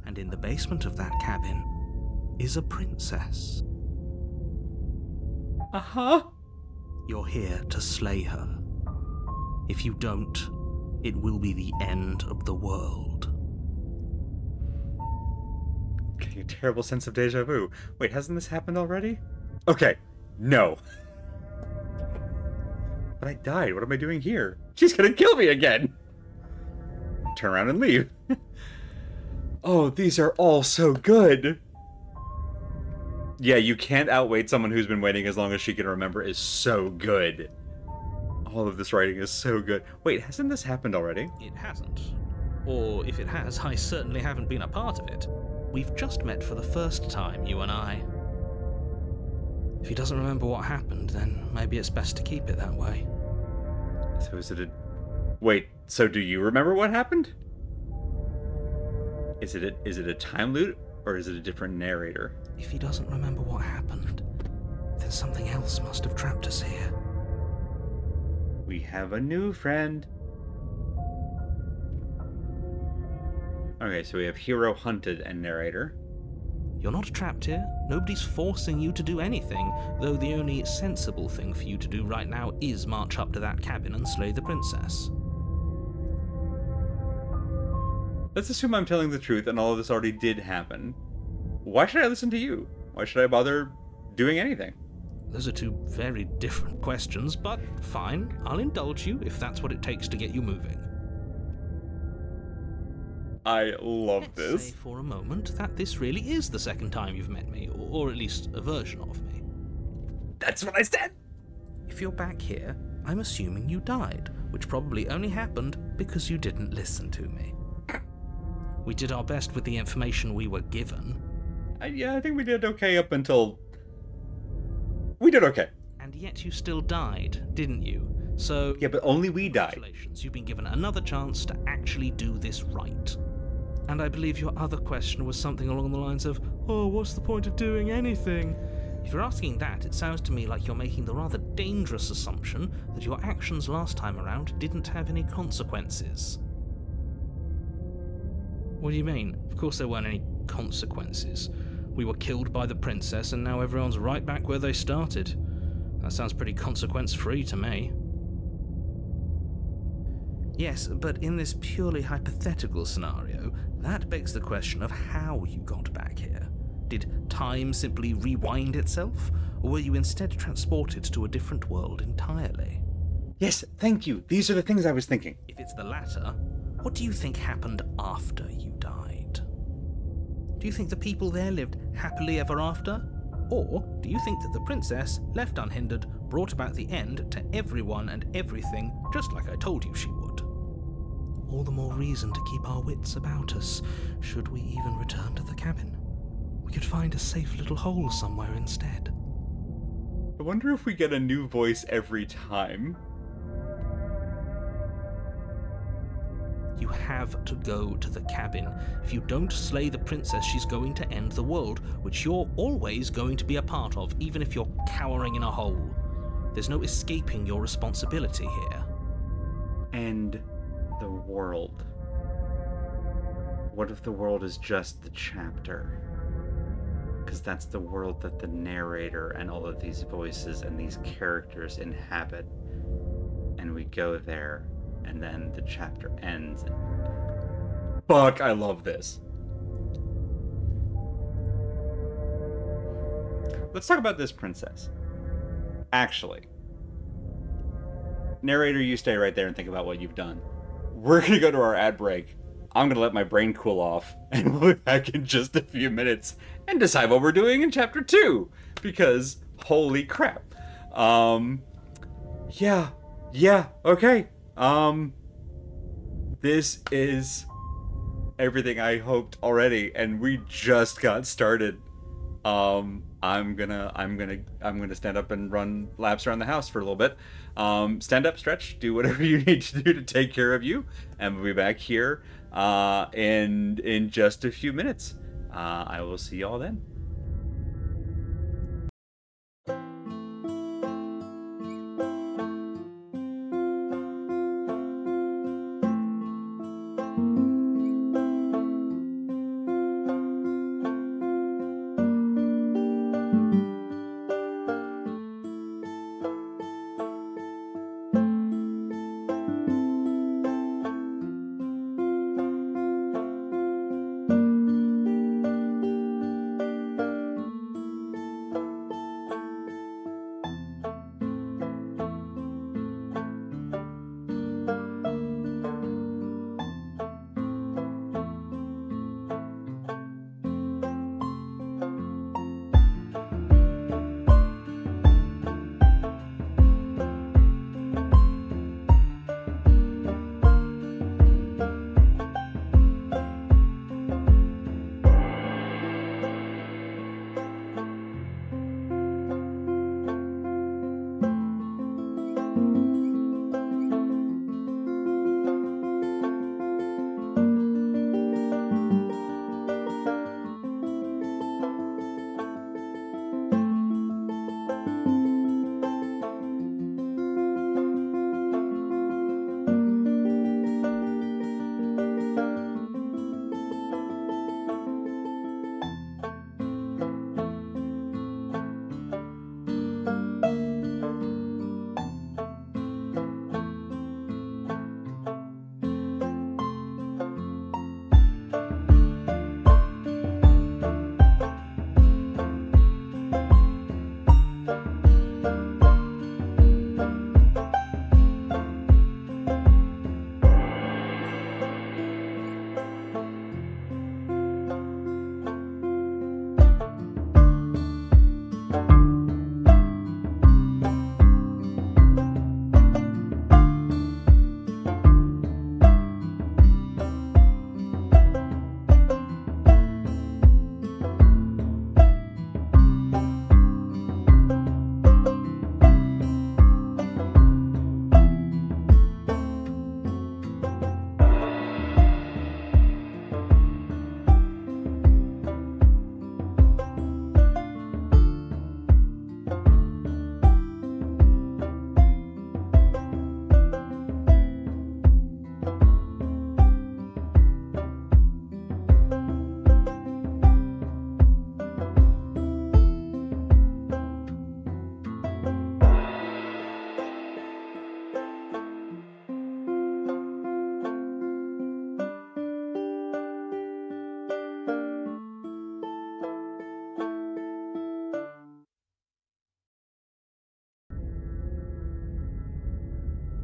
And in the basement of that cabin is a princess. Uh-huh. You're here to slay her. If you don't, it will be the end of the world. Getting a terrible sense of deja vu. Wait, hasn't this happened already? Okay, no. But I died. What am I doing here? She's gonna kill me again. Turn around and leave. Oh, these are all so good. Yeah, you can't outwait someone who's been waiting as long as she can remember is so good. All of this writing is so good. Wait, hasn't this happened already? It hasn't. Or if it has, I certainly haven't been a part of it. We've just met for the first time, you and I. If he doesn't remember what happened, then maybe it's best to keep it that way. So is it a... Wait, so do you remember what happened? Is it a time loop, or is it a different narrator? If he doesn't remember what happened, then something else must have trapped us here. We have a new friend. Okay, so we have hero hunted and narrator. You're not trapped here. Nobody's forcing you to do anything, though the only sensible thing for you to do right now is march up to that cabin and slay the princess. Let's assume I'm telling the truth and all of this already did happen. Why should I listen to you? Why should I bother doing anything? Those are two very different questions, but fine. I'll indulge you if that's what it takes to get you moving. I love Let's this. say for a moment that this really is the second time you've met me, or at least a version of me. That's what I said! If you're back here, I'm assuming you died, which probably only happened because you didn't listen to me. We did our best with the information we were given. Yeah, I think we did okay up until... We did okay. And yet you still died, didn't you? So... Yeah, but only we died. Congratulations, you've been given another chance to actually do this right. And I believe your other question was something along the lines of, oh, what's the point of doing anything? If you're asking that, it sounds to me like you're making the rather dangerous assumption that your actions last time around didn't have any consequences. What do you mean? Of course there weren't any consequences. We were killed by the princess and now everyone's right back where they started. That sounds pretty consequence-free to me. Yes, but in this purely hypothetical scenario, that begs the question of how you got back here. Did time simply rewind itself, or were you instead transported to a different world entirely? Yes, thank you. These are the things I was thinking. If it's the latter, what do you think happened after you died? Do you think the people there lived happily ever after? Or do you think that the princess, left unhindered, brought about the end to everyone and everything, just like I told you she would? All the more reason to keep our wits about us, should we even return to the cabin. We could find a safe little hole somewhere instead. I wonder if we get a new voice every time. You have to go to the cabin. If you don't slay the princess, she's going to end the world, which you're always going to be a part of, even if you're cowering in a hole. There's no escaping your responsibility here. End the world. What if the world is just the chapter? Because that's the world that the narrator and all of these voices and these characters inhabit. And we go there, and then the chapter ends. Fuck, I love this. Let's talk about this princess. Actually, narrator, you stay right there and think about what you've done. We're gonna go to our ad break. I'm gonna let my brain cool off, and we'll be back in just a few minutes and decide what we're doing in chapter 2. Because, holy crap. Yeah, okay. This is everything I hoped already, and we just got started. I'm gonna stand up and run laps around the house for a little bit. Stand up, stretch, do whatever you need to do to take care of you, and we'll be back here in just a few minutes. I will see y'all then.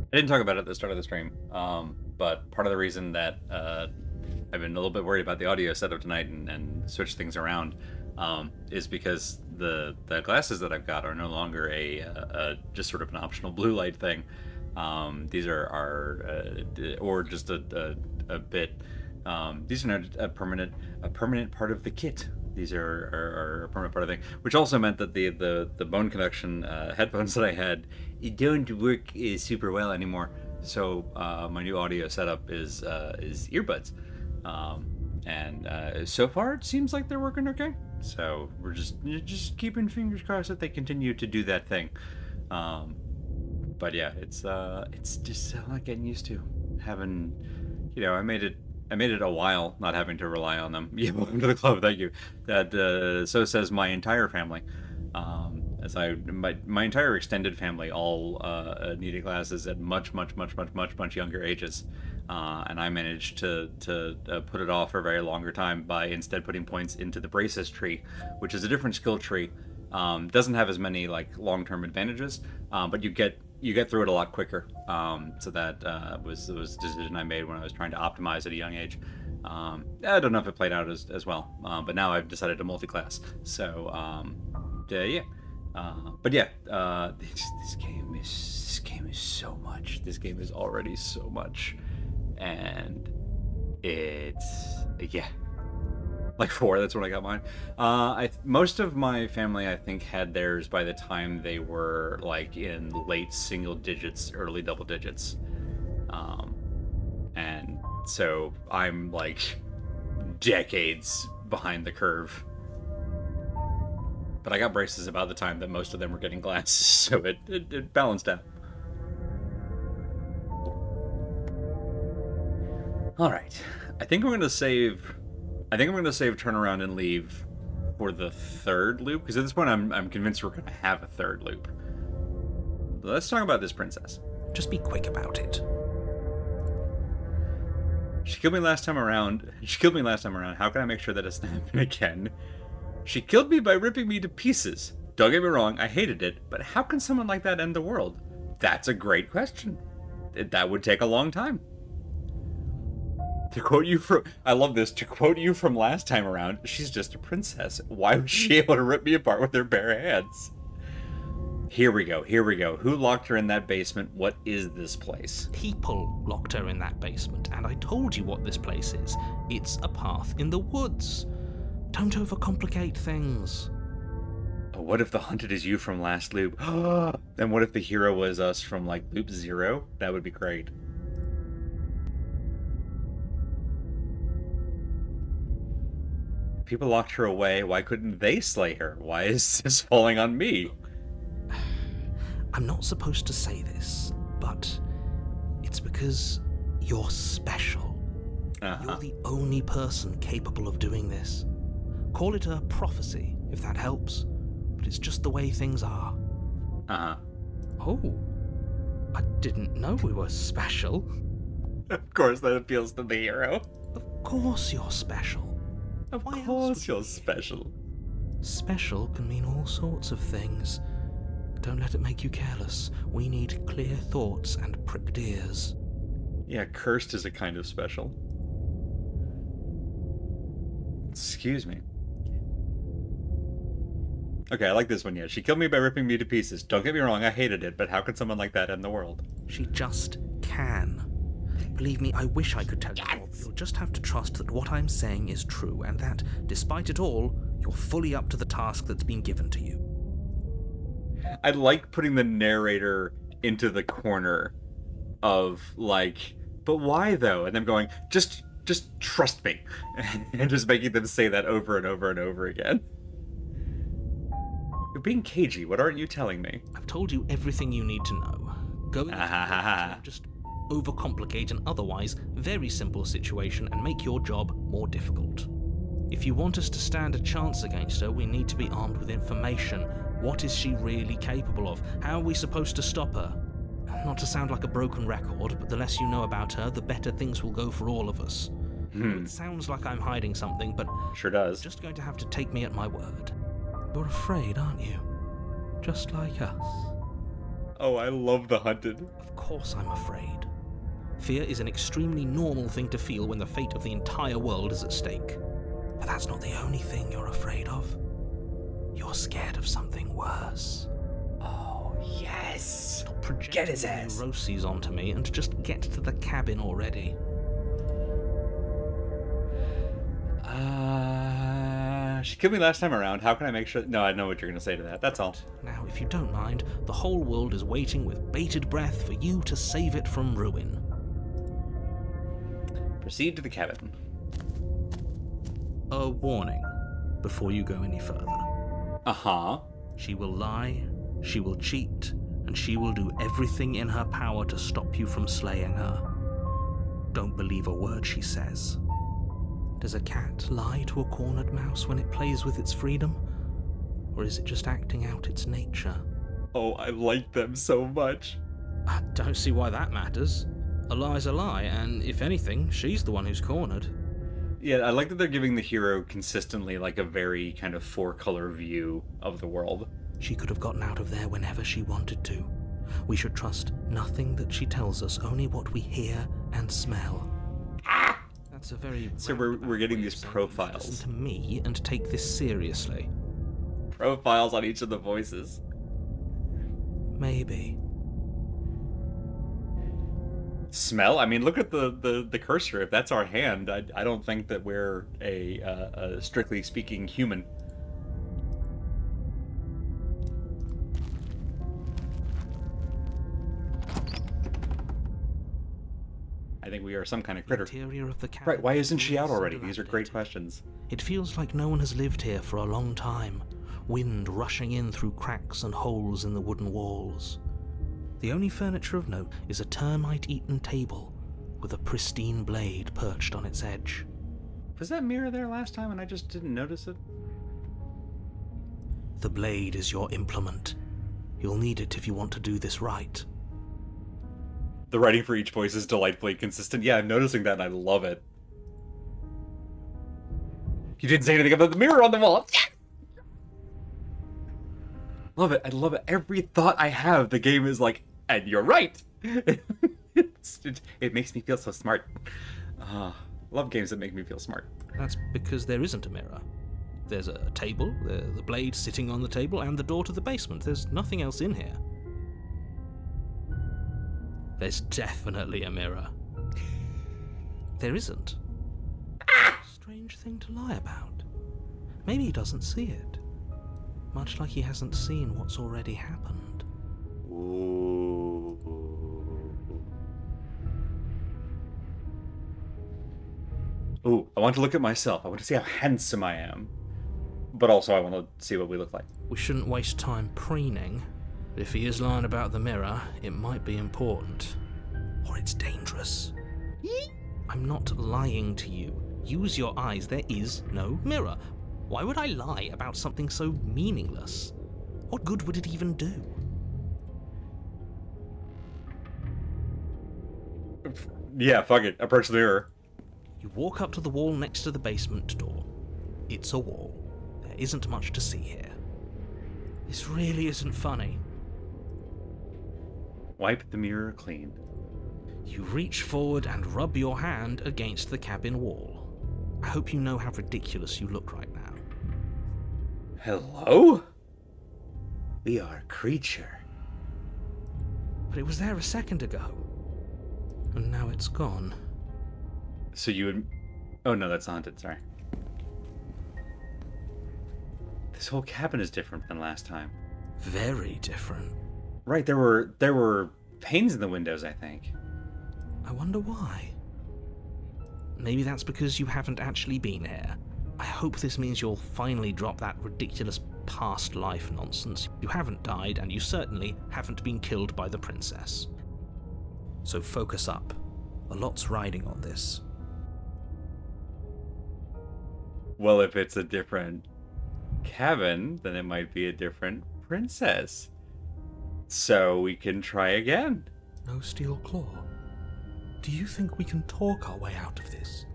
I didn't talk about it at the start of the stream, but part of the reason that I've been a little bit worried about the audio setup tonight and switch things around, is because the glasses that I've got are no longer a just sort of an optional blue light thing. These are or just a bit. These are not a permanent part of the kit. These are a permanent part of the thing, which also meant that the bone conduction headphones that I had don't work super well anymore. So my new audio setup is earbuds, and so far it seems like they're working okay. So we're just keeping fingers crossed that they continue to do that thing. But yeah, it's just not getting used to having, I made it a while not having to rely on them. Yeah, welcome to the club. Thank you. That so says my entire family. As my entire extended family all needed glasses at much younger ages, and I managed to put it off for a very longer time by instead putting points into the braces tree, which is a different skill tree. Doesn't have as many like long-term advantages, but you get through it a lot quicker. So that was a decision I made when I was trying to optimize at a young age. I don't know if it played out as well, but now I've decided to multi-class. So yeah. But yeah, this game is so much. This game is already so much, and it's like 4. That's when I got mine. Most of my family, I think, had theirs by the time they were like in late single digits, early double digits, and so I'm like decades behind the curve. But I got braces about the time that most of them were getting glasses, so it balanced out. All right, I think I'm gonna save turn around and leave for the 3rd loop, because at this point I'm convinced we're gonna have a 3rd loop. But let's talk about this princess. Just be quick about it. She killed me last time around. How can I make sure that doesn't happen again? She killed me by ripping me to pieces. Don't get me wrong, I hated it, but how can someone like that end the world? That's a great question. That would take a long time. To quote you from, I love this, to quote you from last time around, she's just a princess. Why was she able to rip me apart with her bare hands? Here we go. Who locked her in that basement? What is this place? People locked her in that basement, and I told you what this place is. It's a path in the woods. Don't overcomplicate things. What if the hunted is you from last loop? Then what if the hero was us from like loop 0? That would be great. People locked her away. Why couldn't they slay her? Why is this falling on me? I'm not supposed to say this, but it's because you're special. You're the only person capable of doing this. Call it a prophecy, if that helps, but it's just the way things are. Oh, I didn't know we were special. Of course that appeals to the hero. Of course you're special. Of course you're special. Special can mean all sorts of things. Don't let it make you careless. We need clear thoughts and pricked ears. Yeah, cursed is a kind of special. Excuse me. Okay, I like this one, yeah. She killed me by ripping me to pieces. Don't get me wrong, I hated it, but how can someone like that end the world? She just can. Believe me, I wish I could tell you more. You'll just have to trust that what I'm saying is true, and that, despite it all, you're fully up to the task that's been given to you. I like putting the narrator into the corner of, like, but why though? And them going, just trust me. And just making them say that over and over and over again. You're being cagey. What aren't you telling me? I've told you everything you need to know. Go in the just overcomplicate an otherwise very simple situation and make your job more difficult. If you want us to stand a chance against her, we need to be armed with information. What is she really capable of? How are we supposed to stop her? Not to sound like a broken record, but the less you know about her, the better things will go for all of us. It sounds like I'm hiding something, but sure does. You're just going to have to take me at my word. You're afraid, aren't you? Just like us. Oh, I love the hunted. Of course I'm afraid. Fear is an extremely normal thing to feel when the fate of the entire world is at stake. But that's not the only thing you're afraid of. You're scared of something worse. Oh, yes! Stop projecting Get his ass! neuroses onto me and just get to the cabin already. She killed me last time around. How can I make sure? No, I know what you're going to say to that. That's all. Now, if you don't mind, the whole world is waiting with bated breath for you to save it from ruin. Proceed to the cabin. A warning before you go any further. Uh-huh. She will lie, she will cheat, and she will do everything in her power to stop you from slaying her. Don't believe a word she says. Does a cat lie to a cornered mouse when it plays with its freedom? Or is it just acting out its nature? Oh, I like them so much. I don't see why that matters. A lie's a lie, and if anything, she's the one who's cornered. Yeah, I like that they're giving the hero consistently like a very kind of four-color view of the world. She could have gotten out of there whenever she wanted to. We should trust nothing that she tells us, only what we hear and smell. That's a very So we're getting these profiles. Listen to me and take this seriously. Profiles on each of the voices. Maybe. Smell? I mean, look at the cursor. If that's our hand, I don't think that we're a strictly speaking human. I think we are some kind of critter. Interior of the cabin. Right, why isn't she out is already? These are great dilapidated. questions. It feels like no one has lived here for a long time. Wind rushing in through cracks and holes in the wooden walls. The only furniture of note is a termite-eaten table with a pristine blade perched on its edge. Was that mirror there last time and I just didn't notice it? The blade is your implement. You'll need it if you want to do this right. The writing for each voice is delightfully consistent. Yeah, I'm noticing that and I love it. You didn't say anything about the mirror on the wall. Love it. I love it. Every thought I have, the game is like, and you're right. It makes me feel so smart. Love games that make me feel smart. That's because there isn't a mirror. There's a table, the blade sitting on the table, and the door to the basement. There's nothing else in here. There's definitely a mirror. There isn't. Strange thing to lie about. Maybe he doesn't see it. Much like he hasn't seen what's already happened. Ooh. Ooh, I want to look at myself. I want to see how handsome I am. But also I want to see what we look like. We shouldn't waste time preening. But if he is lying about the mirror, it might be important. Or it's dangerous. I'm not lying to you. Use your eyes. There is no mirror. Why would I lie about something so meaningless? What good would it even do? Yeah, fuck it. Approach the mirror. You walk up to the wall next to the basement door. It's a wall. There isn't much to see here. This really isn't funny. Wipe the mirror clean. You reach forward and rub your hand against the cabin wall. I hope you know how ridiculous you look right now. Hello? We are a creature. But it was there a second ago. And now it's gone. So you would... Oh no, that's haunted, sorry. This whole cabin is different than last time. Very different. Right, there were panes in the windows, I think. I wonder why. Maybe that's because you haven't actually been here. I hope this means you'll finally drop that ridiculous past life nonsense. You haven't died, and you certainly haven't been killed by the princess. So focus up. A lot's riding on this. Well, if it's a different cabin, then it might be a different princess. So we can try again. No steel claw. Do you think we can talk our way out of this?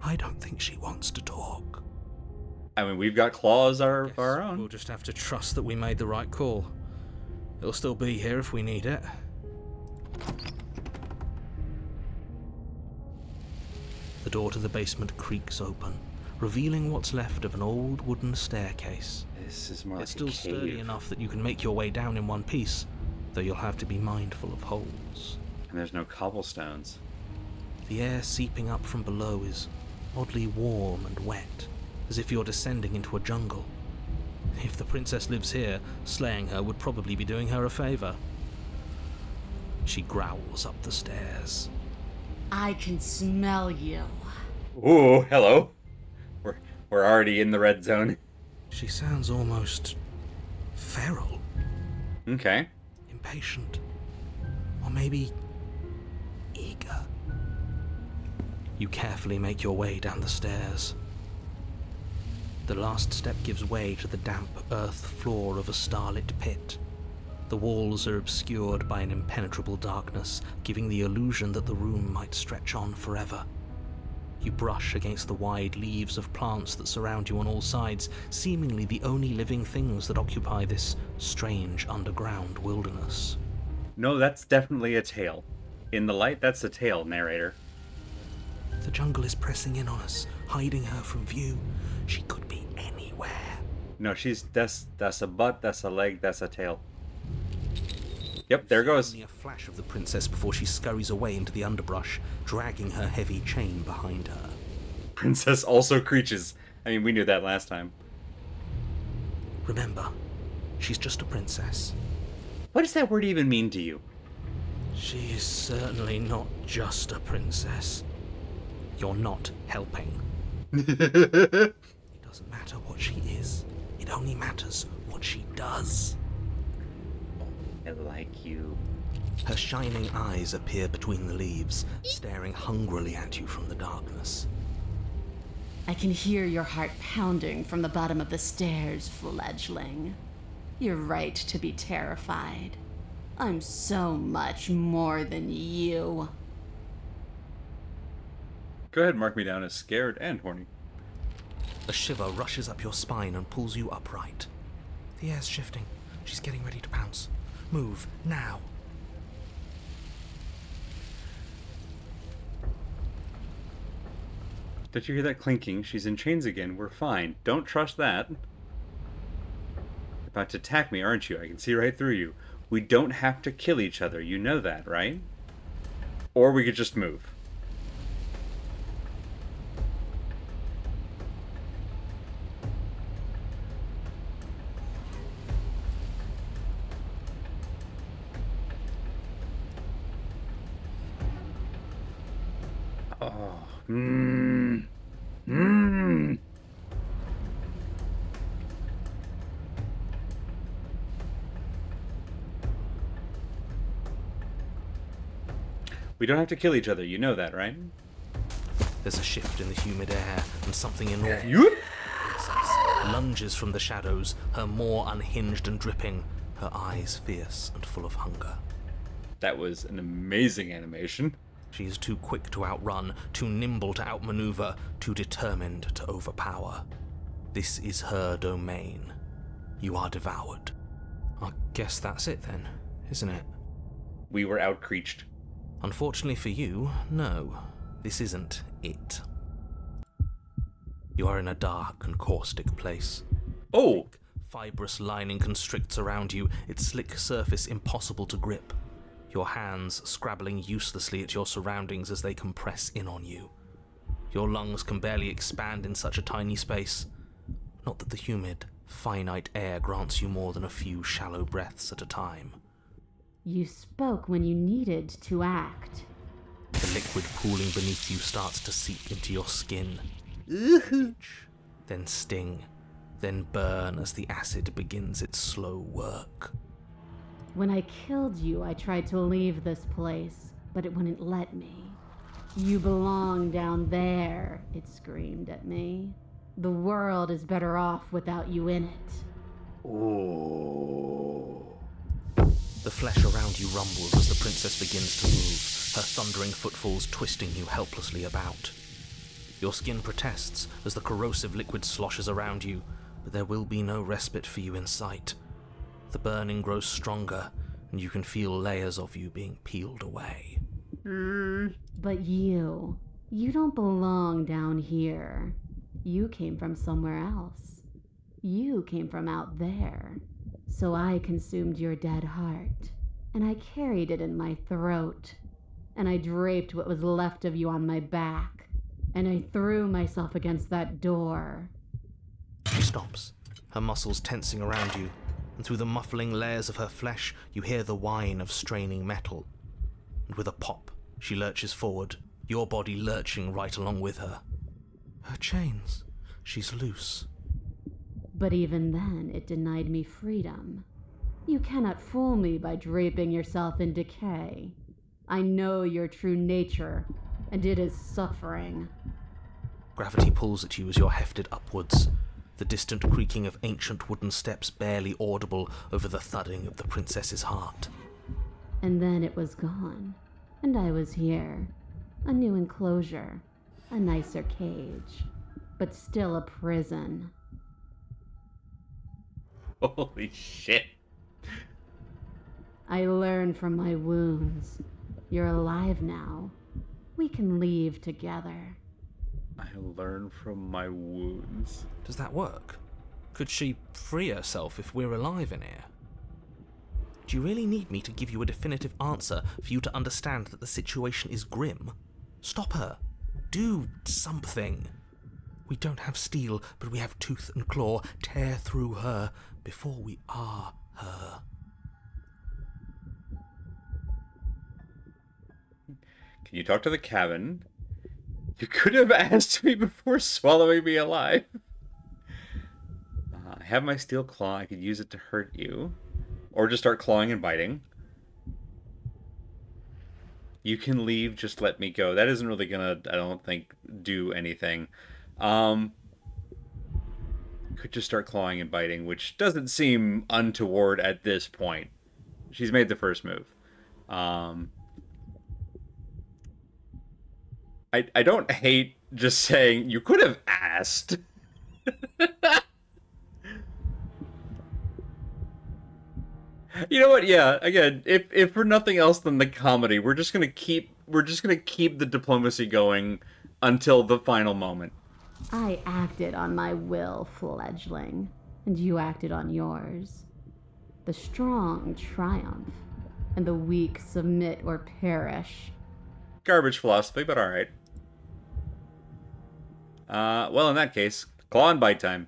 I don't think she wants to talk. I mean, we've got claws of our We'll own. just have to trust that we made the right call. It'll still be here if we need it. The door to the basement creaks open, revealing what's left of an old wooden staircase. This is more like It's still a cave. sturdy enough that you can make your way down in one piece, though you'll have to be mindful of holes. And there's no cobblestones. The air seeping up from below is oddly warm and wet, as if you're descending into a jungle. If the princess lives here, slaying her would probably be doing her a favor. She growls up the stairs. I can smell you. Ooh, hello. We're already in the red zone. She sounds almost feral, Okay. impatient, or maybe eager. You carefully make your way down the stairs. The last step gives way to the damp earth floor of a starlit pit. The walls are obscured by an impenetrable darkness, giving the illusion that the room might stretch on forever. You brush against the wide leaves of plants that surround you on all sides, seemingly the only living things that occupy this strange underground wilderness. No, that's definitely a tail. In the light, that's a tail, narrator. The jungle is pressing in on us, hiding her from view. She could be anywhere. No, that's a butt, that's a leg, that's a tail. Yep, there goes. Only a flash of the princess before she scurries away into the underbrush, dragging her heavy chain behind her. Princess also creaches. I mean, we knew that last time. Remember, she's just a princess. What does that word even mean to you? She is certainly not just a princess. You're not helping. It doesn't matter what she is. It only matters what she does. I like you. Her shining eyes appear between the leaves, staring hungrily at you from the darkness. I can hear your heart pounding from the bottom of the stairs, fledgling. You're right to be terrified. I'm so much more than you. Go ahead, mark me down as scared and horny. A shiver rushes up your spine and pulls you upright. The air's shifting. She's getting ready to pounce. Move, now. Did you hear that clinking? She's in chains again. We're fine. Don't trust that. About to attack me, aren't you? I can see right through you. We don't have to kill each other. You know that, right? Or we could just move. Oh. We don't have to kill each other, you know that, right? There's a shift in the humid air, and something enormous lunges from the shadows, her maw unhinged and dripping, her eyes fierce and full of hunger. That was an amazing animation. She is too quick to outrun, too nimble to outmaneuver, too determined to overpower. This is her domain. You are devoured. I guess that's it then, isn't it? We were out-creeched. Unfortunately for you, no. This isn't it. You are in a dark and caustic place. Oh! Fibrous lining constricts around you, its slick surface impossible to grip. Your hands scrabbling uselessly at your surroundings as they compress in on you. Your lungs can barely expand in such a tiny space. Not that the humid, finite air grants you more than a few shallow breaths at a time. You spoke when you needed to act. The liquid pooling beneath you starts to seep into your skin. Then sting, then burn as the acid begins its slow work. When I killed you, I tried to leave this place, but it wouldn't let me. You belong down there, it screamed at me. The world is better off without you in it. Oh. The flesh around you rumbles as the princess begins to move, her thundering footfalls twisting you helplessly about. Your skin protests as the corrosive liquid sloshes around you, but there will be no respite for you in sight. The burning grows stronger, and you can feel layers of you being peeled away. But you, You don't belong down here. You came from somewhere else. You came from out there. So I consumed your dead heart, and I carried it in my throat, and I draped what was left of you on my back, and I threw myself against that door. She stops, her muscles tensing around you, and through the muffling layers of her flesh, you hear the whine of straining metal. And with a pop, she lurches forward, your body lurching right along with her. Her chains. She's loose. But even then, it denied me freedom. You cannot fool me by draping yourself in decay. I know your true nature, and it is suffering. Gravity pulls at you as you're hefted upwards, the distant creaking of ancient wooden steps barely audible over the thudding of the princess's heart. And then it was gone, and I was here. A new enclosure, a nicer cage, but still a prison. Holy shit. I learned from my wounds. You're alive now. We can leave together. I learn from my wounds. Does that work? Could she free herself if we're alive in here? Do you really need me to give you a definitive answer for you to understand that the situation is grim? Stop her. Do something. We don't have steel, but we have tooth and claw. Tear through her before we are her. Can you talk to the cabin? You could have asked me before swallowing me alive. I have my steel claw. I could use it to hurt you. Or just start clawing and biting. You can leave, just let me go. That isn't really gonna, I don't think, do anything. Could just start clawing and biting, which doesn't seem untoward at this point. She's made the first move. I don't hate just saying, you could have asked. You know what? Yeah, again, if for nothing else than the comedy, we're just gonna keep the diplomacy going until the final moment. I acted on my will, fledgling, and you acted on yours. The strong triumph, and the weak submit or perish. Garbage philosophy, but alright. Well, in that case, claw and bite time.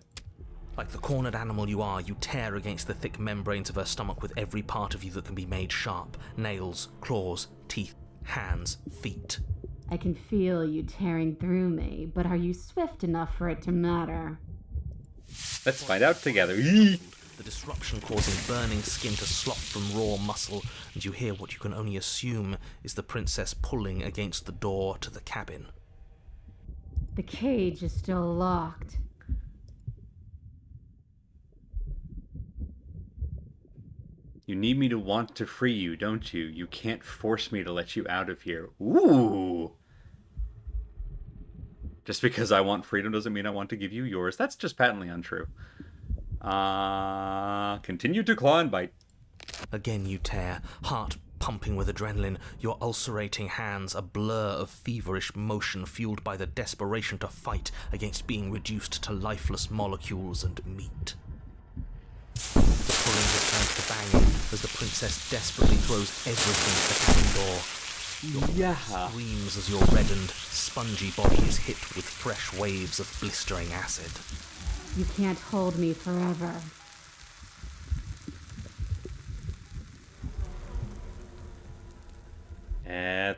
Like the cornered animal you are, you tear against the thick membranes of her stomach with every part of you that can be made sharp. Nails, claws, teeth, hands, feet. I can feel you tearing through me, but are you swift enough for it to matter? Let's find out together. The disruption causing burning skin to slop from raw muscle, and you hear what you can only assume is the princess pulling against the door to the cabin. The cage is still locked. You need me to want to free you, don't you? You can't force me to let you out of here. Ooh! Just because I want freedom doesn't mean I want to give you yours. That's just patently untrue. Continue to claw and bite. Again you tear, heart pumping with adrenaline, your ulcerating hands a blur of feverish motion fueled by the desperation to fight against being reduced to lifeless molecules and meat. The pulling returns to banging as the princess desperately throws everything at the cabin door. Your screams as your reddened, spongy body is hit with fresh waves of blistering acid. You can't hold me forever.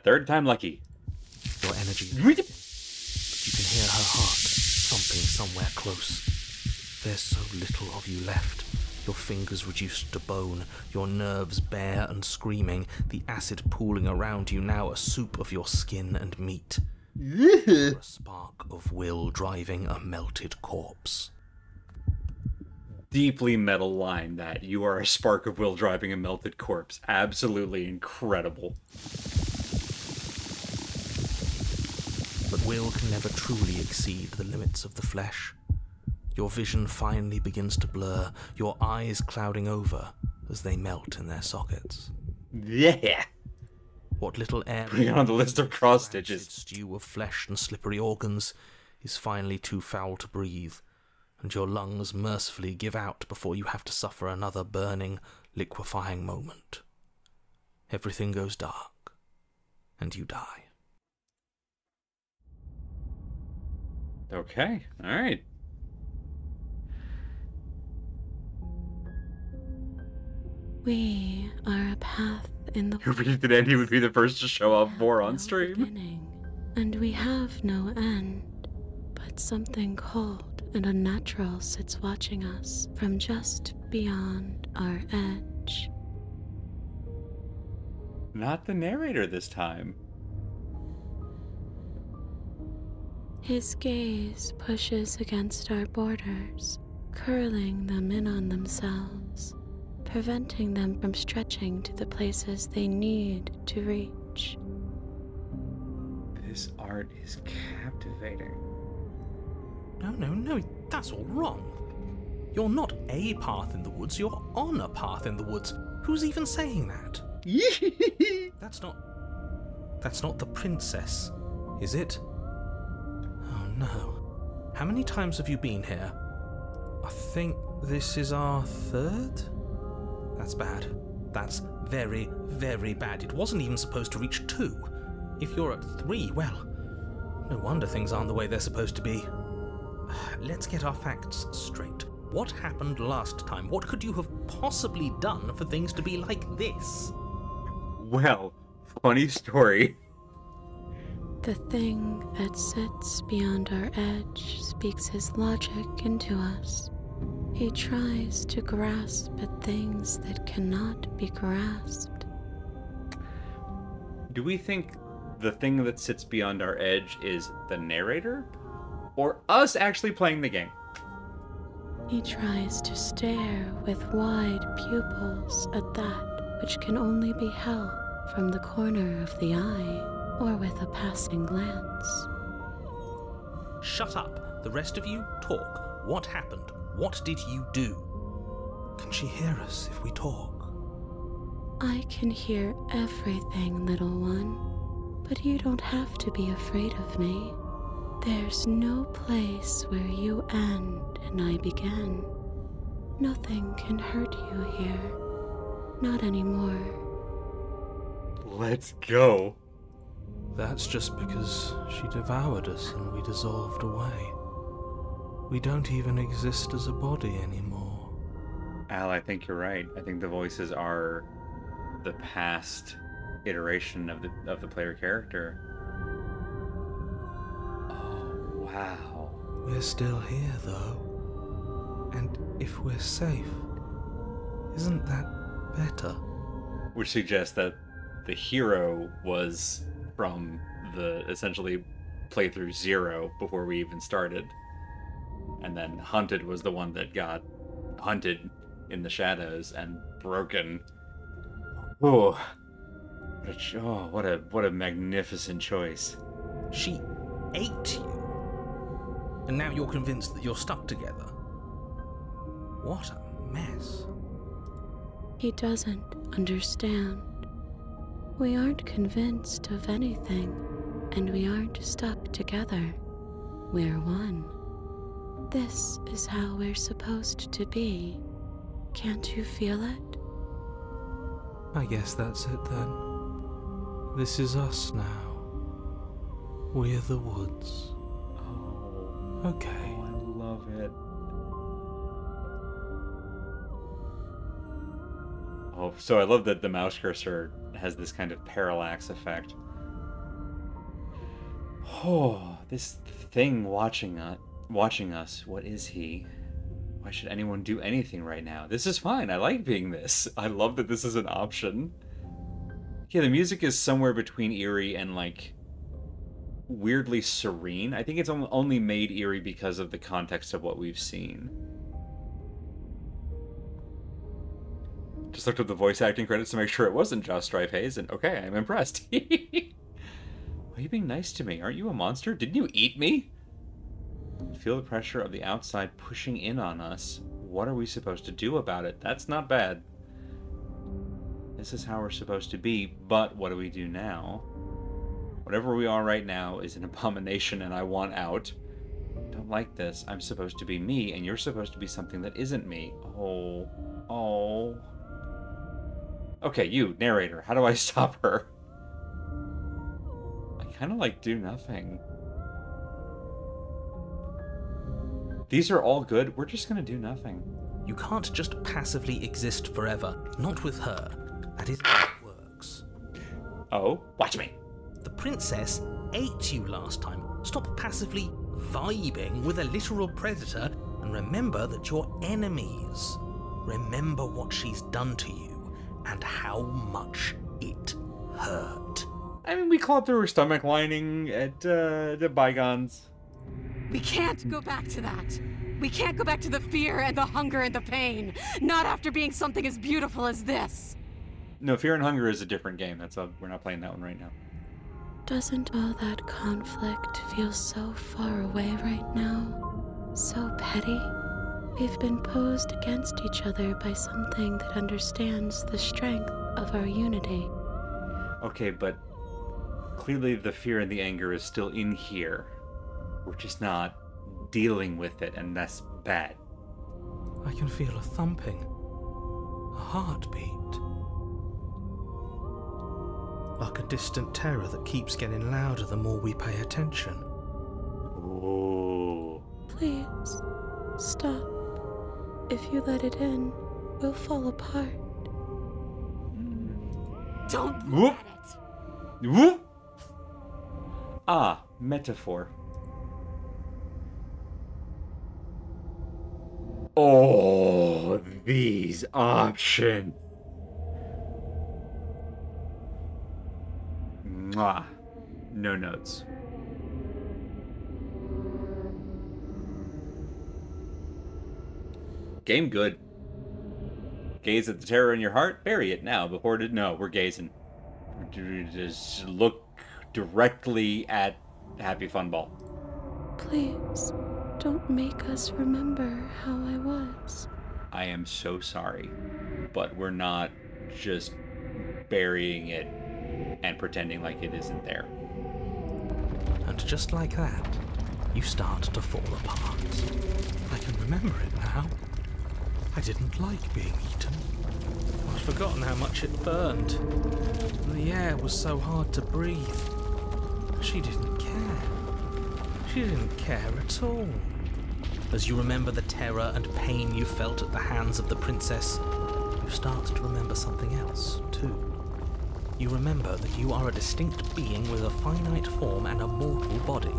Third time lucky. Your energy, but you can hear her heart thumping somewhere close. There's so little of you left. Your fingers reduced to bone, your nerves bare and screaming, the acid pooling around you now a soup of your skin and meat. You're a spark of will driving a melted corpse. Deeply metal line that. You are a spark of will driving a melted corpse. Absolutely incredible. But will can never truly exceed the limits of the flesh. Your vision finally begins to blur, your eyes clouding over as they melt in their sockets. Yeah. What little air Putting it on the list of cross stitches. stew of flesh and slippery organs is finally too foul to breathe, and your lungs mercifully give out before you have to suffer another burning, liquefying moment. Everything goes dark, and you die. Okay, alright. We are a path in the Who predicted Andy would be the first to show up more on no stream? beginning, and we have no end. But something cold and unnatural sits watching us from just beyond our edge. Not the narrator this time. His gaze pushes against our borders, curling them in on themselves, preventing them from stretching to the places they need to reach. This art is captivating. No, that's all wrong. You're not a path in the woods, you're on a path in the woods. Who's even saying that? That's not the princess, is it? Oh no. How many times have you been here? I think this is our third? That's bad. That's very, very bad. It wasn't even supposed to reach 2. If you're at 3, well, no wonder things aren't the way they're supposed to be. Let's get our facts straight. What happened last time? What could you have possibly done for things to be like this? Well, funny story. The thing that sits beyond our edge speaks his logic into us. He tries to grasp at things that cannot be grasped. Do we think the thing that sits beyond our edge is the narrator? Or us actually playing the game? He tries to stare with wide pupils at that which can only be held from the corner of the eye or with a passing glance. Shut up. The rest of you, talk. What happened? What did you do? Can she hear us if we talk? I can hear everything, little one, but you don't have to be afraid of me. There's no place where you end and I begin. Nothing can hurt you here. Not anymore. Let's go. That's just because she devoured us and we dissolved away. We don't even exist as a body anymore. Al, I think you're right. I think the voices are the past iteration of the player character. Oh, wow. We're still here, though. And if we're safe, isn't that better? Which suggests that the hero was from the essentially playthrough 0 before we even started. And then Hunted was the one that got hunted in the shadows and broken. Oh, what a magnificent choice. She ate you. And now you're convinced that you're stuck together. What a mess. He doesn't understand. We aren't convinced of anything, and we aren't stuck together. We're one. This is how we're supposed to be. Can't you feel it? I guess that's it then. This is us now. We're the woods. Oh, Okay. I love it. Oh, so I love that the mouse cursor has this kind of parallax effect. Oh, this thing watching us. What is he? Why should anyone do anything right now? This is fine. I like being this. I love that this is an option. Yeah, the music is somewhere between eerie and, like, weirdly serene. I think it's only made eerie because of the context of what we've seen. Just looked up the voice acting credits to make sure it wasn't Josh Strife Hayes, and okay, I'm impressed. Why are you being nice to me? Aren't you a monster? Didn't you eat me? Feel the pressure of the outside pushing in on us. What are we supposed to do about it? That's not bad. This is how we're supposed to be, but what do we do now? Whatever we are right now is an abomination and I want out. I don't like this. I'm supposed to be me and you're supposed to be something that isn't me. Oh. Oh. Okay, you, narrator, how do I stop her? I kind of like do nothing. These are all good. We're just going to do nothing. You can't just passively exist forever. Not with her. That is how it works. Oh, watch me. The princess ate you last time. Stop passively vibing with a literal predator and remember that you're enemies. Remember what she's done to you and how much it hurt. I mean, we clawed through her stomach lining at the bygones. We can't go back to that. We can't go back to the fear and the hunger and the pain. Not after being something as beautiful as this. No, Fear and Hunger is a different game. We're not playing that one right now. Doesn't all that conflict feel so far away right now? So petty? We've been posed against each other by something that understands the strength of our unity. Okay, but clearly the fear and the anger is still in here. We're just not dealing with it, and that's bad. I can feel a thumping. A heartbeat. Like a distant terror that keeps getting louder the more we pay attention. Oh. Please, stop. If you let it in, we'll fall apart. Don't Whoop. let it. Whoop. Ah, metaphor. Oh, these options. Mwah. No notes. Game good. Gaze at the terror in your heart. Bury it now before it. No, we're gazing. Just look directly at Happy Fun Ball. Please, don't make us remember how I was. I am so sorry, but we're not just burying it and pretending like it isn't there. And just like that, you start to fall apart. I can remember it now. I didn't like being eaten. I'd forgotten how much it burned. And the air was so hard to breathe. She didn't care. She didn't care at all. As you remember the terror and pain you felt at the hands of the princess, you start to remember something else, too. You remember that you are a distinct being with a finite form and a mortal body.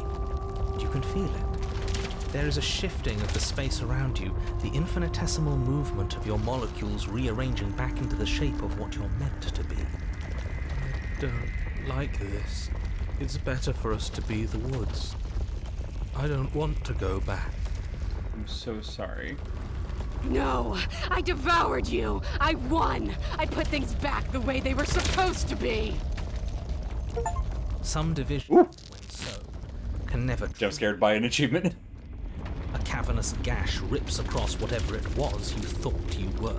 You can feel it. There is a shifting of the space around you, the infinitesimal movement of your molecules rearranging back into the shape of what you're meant to be. I don't like this. It's better for us to be the woods. I don't want to go back. I'm so sorry. No, I devoured you. I won. I put things back the way they were supposed to be. Some divisions, Ooh. when so, can never Jump scared by an achievement. A cavernous gash rips across whatever it was you thought you were.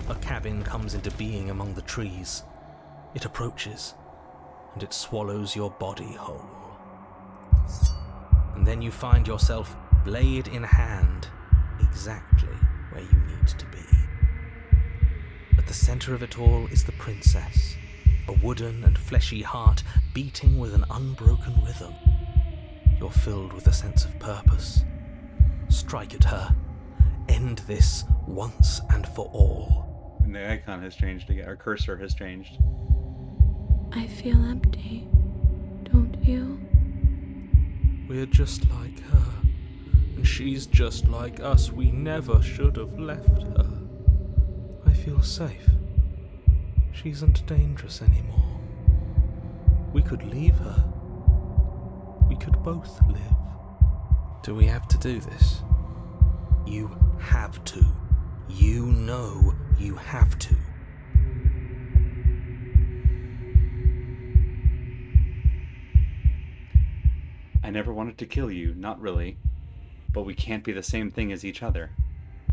A cabin comes into being among the trees. It approaches, and it swallows your body whole. And then you find yourself, blade in hand, exactly where you need to be. At the center of it all is the princess, a wooden and fleshy heart beating with an unbroken rhythm. You're filled with a sense of purpose. Strike at her. End this once and for all. And the icon has changed again. Our cursor has changed. I feel empty, don't you? We're just like her, and she's just like us. We never should have left her. I feel safe. She isn't dangerous anymore. We could leave her. We could both live. Do we have to do this? You have to. You know you have to. I never wanted to kill you, not really. But we can't be the same thing as each other.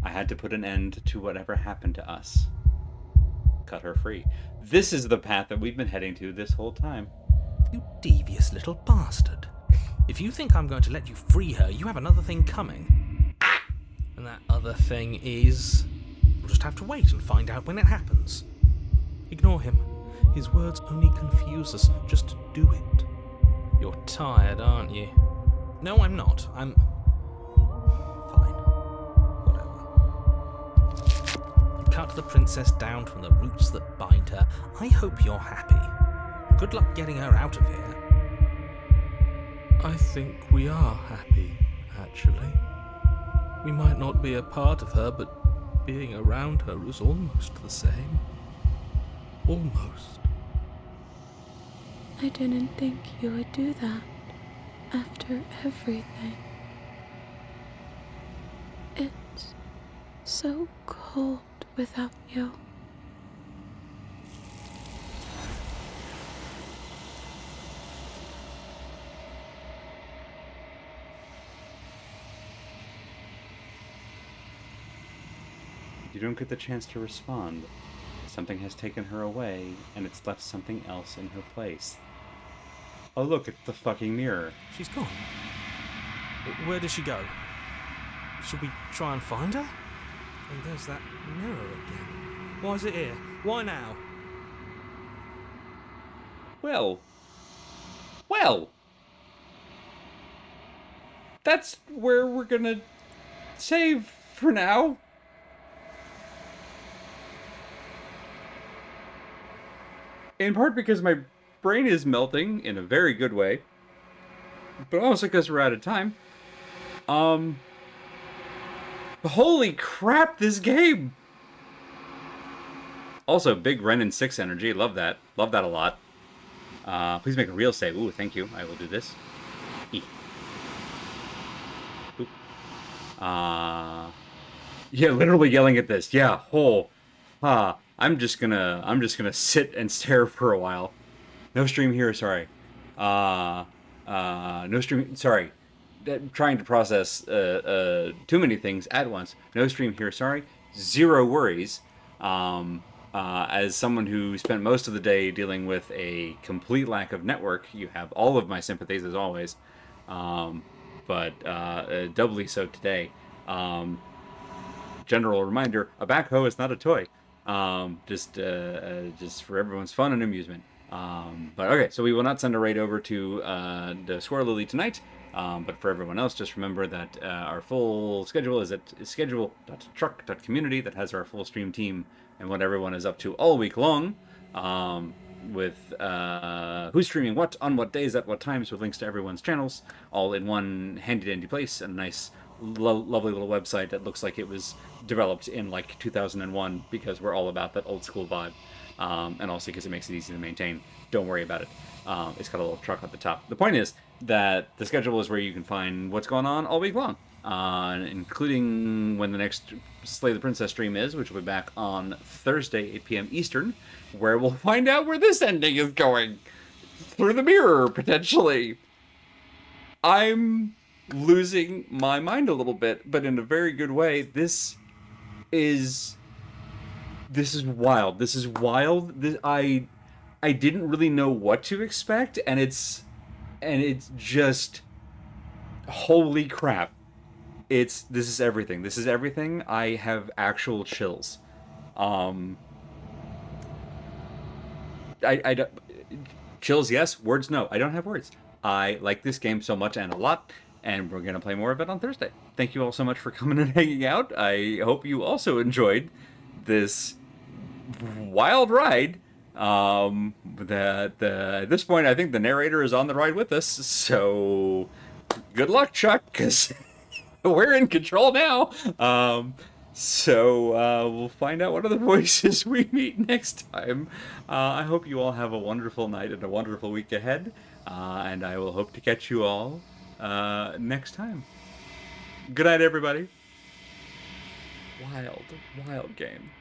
I had to put an end to whatever happened to us. Cut her free. This is the path that we've been heading to this whole time. You devious little bastard. If you think I'm going to let you free her, you have another thing coming. And that other thing is... We'll just have to wait and find out when it happens. Ignore him. His words only confuse us. Just do it. You're tired, aren't you? No, I'm not. I'm... fine. Whatever. You cut the princess down from the roots that bind her. I hope you're happy. Good luck getting her out of here. I think we are happy, actually. We might not be a part of her, but being around her is almost the same. Almost. I didn't think you would do that after everything. It's so cold without you. You don't get the chance to respond. Something has taken her away, and it's left something else in her place. Oh look, it's the fucking mirror. She's gone. Where did she go? Should we try and find her? And there's that mirror again. Why is it here? Why now? Well. That's where we're gonna save for now. In part because my brain is melting in a very good way, but also because we're out of time. Holy crap, this game! Also, big Ren and 6 energy. Love that. Love that a lot. Please make a real save. Ooh, thank you. I will do this. Oop. Yeah, literally yelling at this. Yeah, I'm just gonna sit and stare for a while. No stream here, sorry. No stream, sorry. Trying to process too many things at once. No stream here, sorry. Zero worries. As someone who spent most of the day dealing with a complete lack of network, you have all of my sympathies as always. But doubly so today. General reminder, a backhoe is not a toy. Just for everyone's fun and amusement. But okay, so we will not send a raid over to the Square Lily tonight. But for everyone else, just remember that our full schedule is at schedule.truck.community that has our full stream team and what everyone is up to all week long. With who's streaming what, on what days, at what times, with links to everyone's channels, all in one handy-dandy place, and a nice, lovely little website that looks like it was developed in like 2001 because we're all about that old school vibe. And also because it makes it easy to maintain. Don't worry about it. It's got a little truck at the top. The point is that the schedule is where you can find what's going on all week long, including when the next Slay the Princess stream is, which will be back on Thursday, 8 p.m. Eastern, where we'll find out where this ending is going. Through the mirror, potentially. I'm losing my mind a little bit, but in a very good way. This is wild. This is wild. I didn't really know what to expect, and it's just holy crap. This is everything. This is everything. I have actual chills. I don't, chills yes, words no. I don't have words. I like this game so much and a lot, and we're gonna play more of it on Thursday. Thank you all so much for coming and hanging out. I hope you also enjoyed this wild ride. At this point, I think the narrator is on the ride with us, so good luck, Chuck, because we're in control now. So we'll find out what other voices we meet next time. I hope you all have a wonderful night and a wonderful week ahead, and I will hope to catch you all next time. Good night, everybody. Wild, wild game.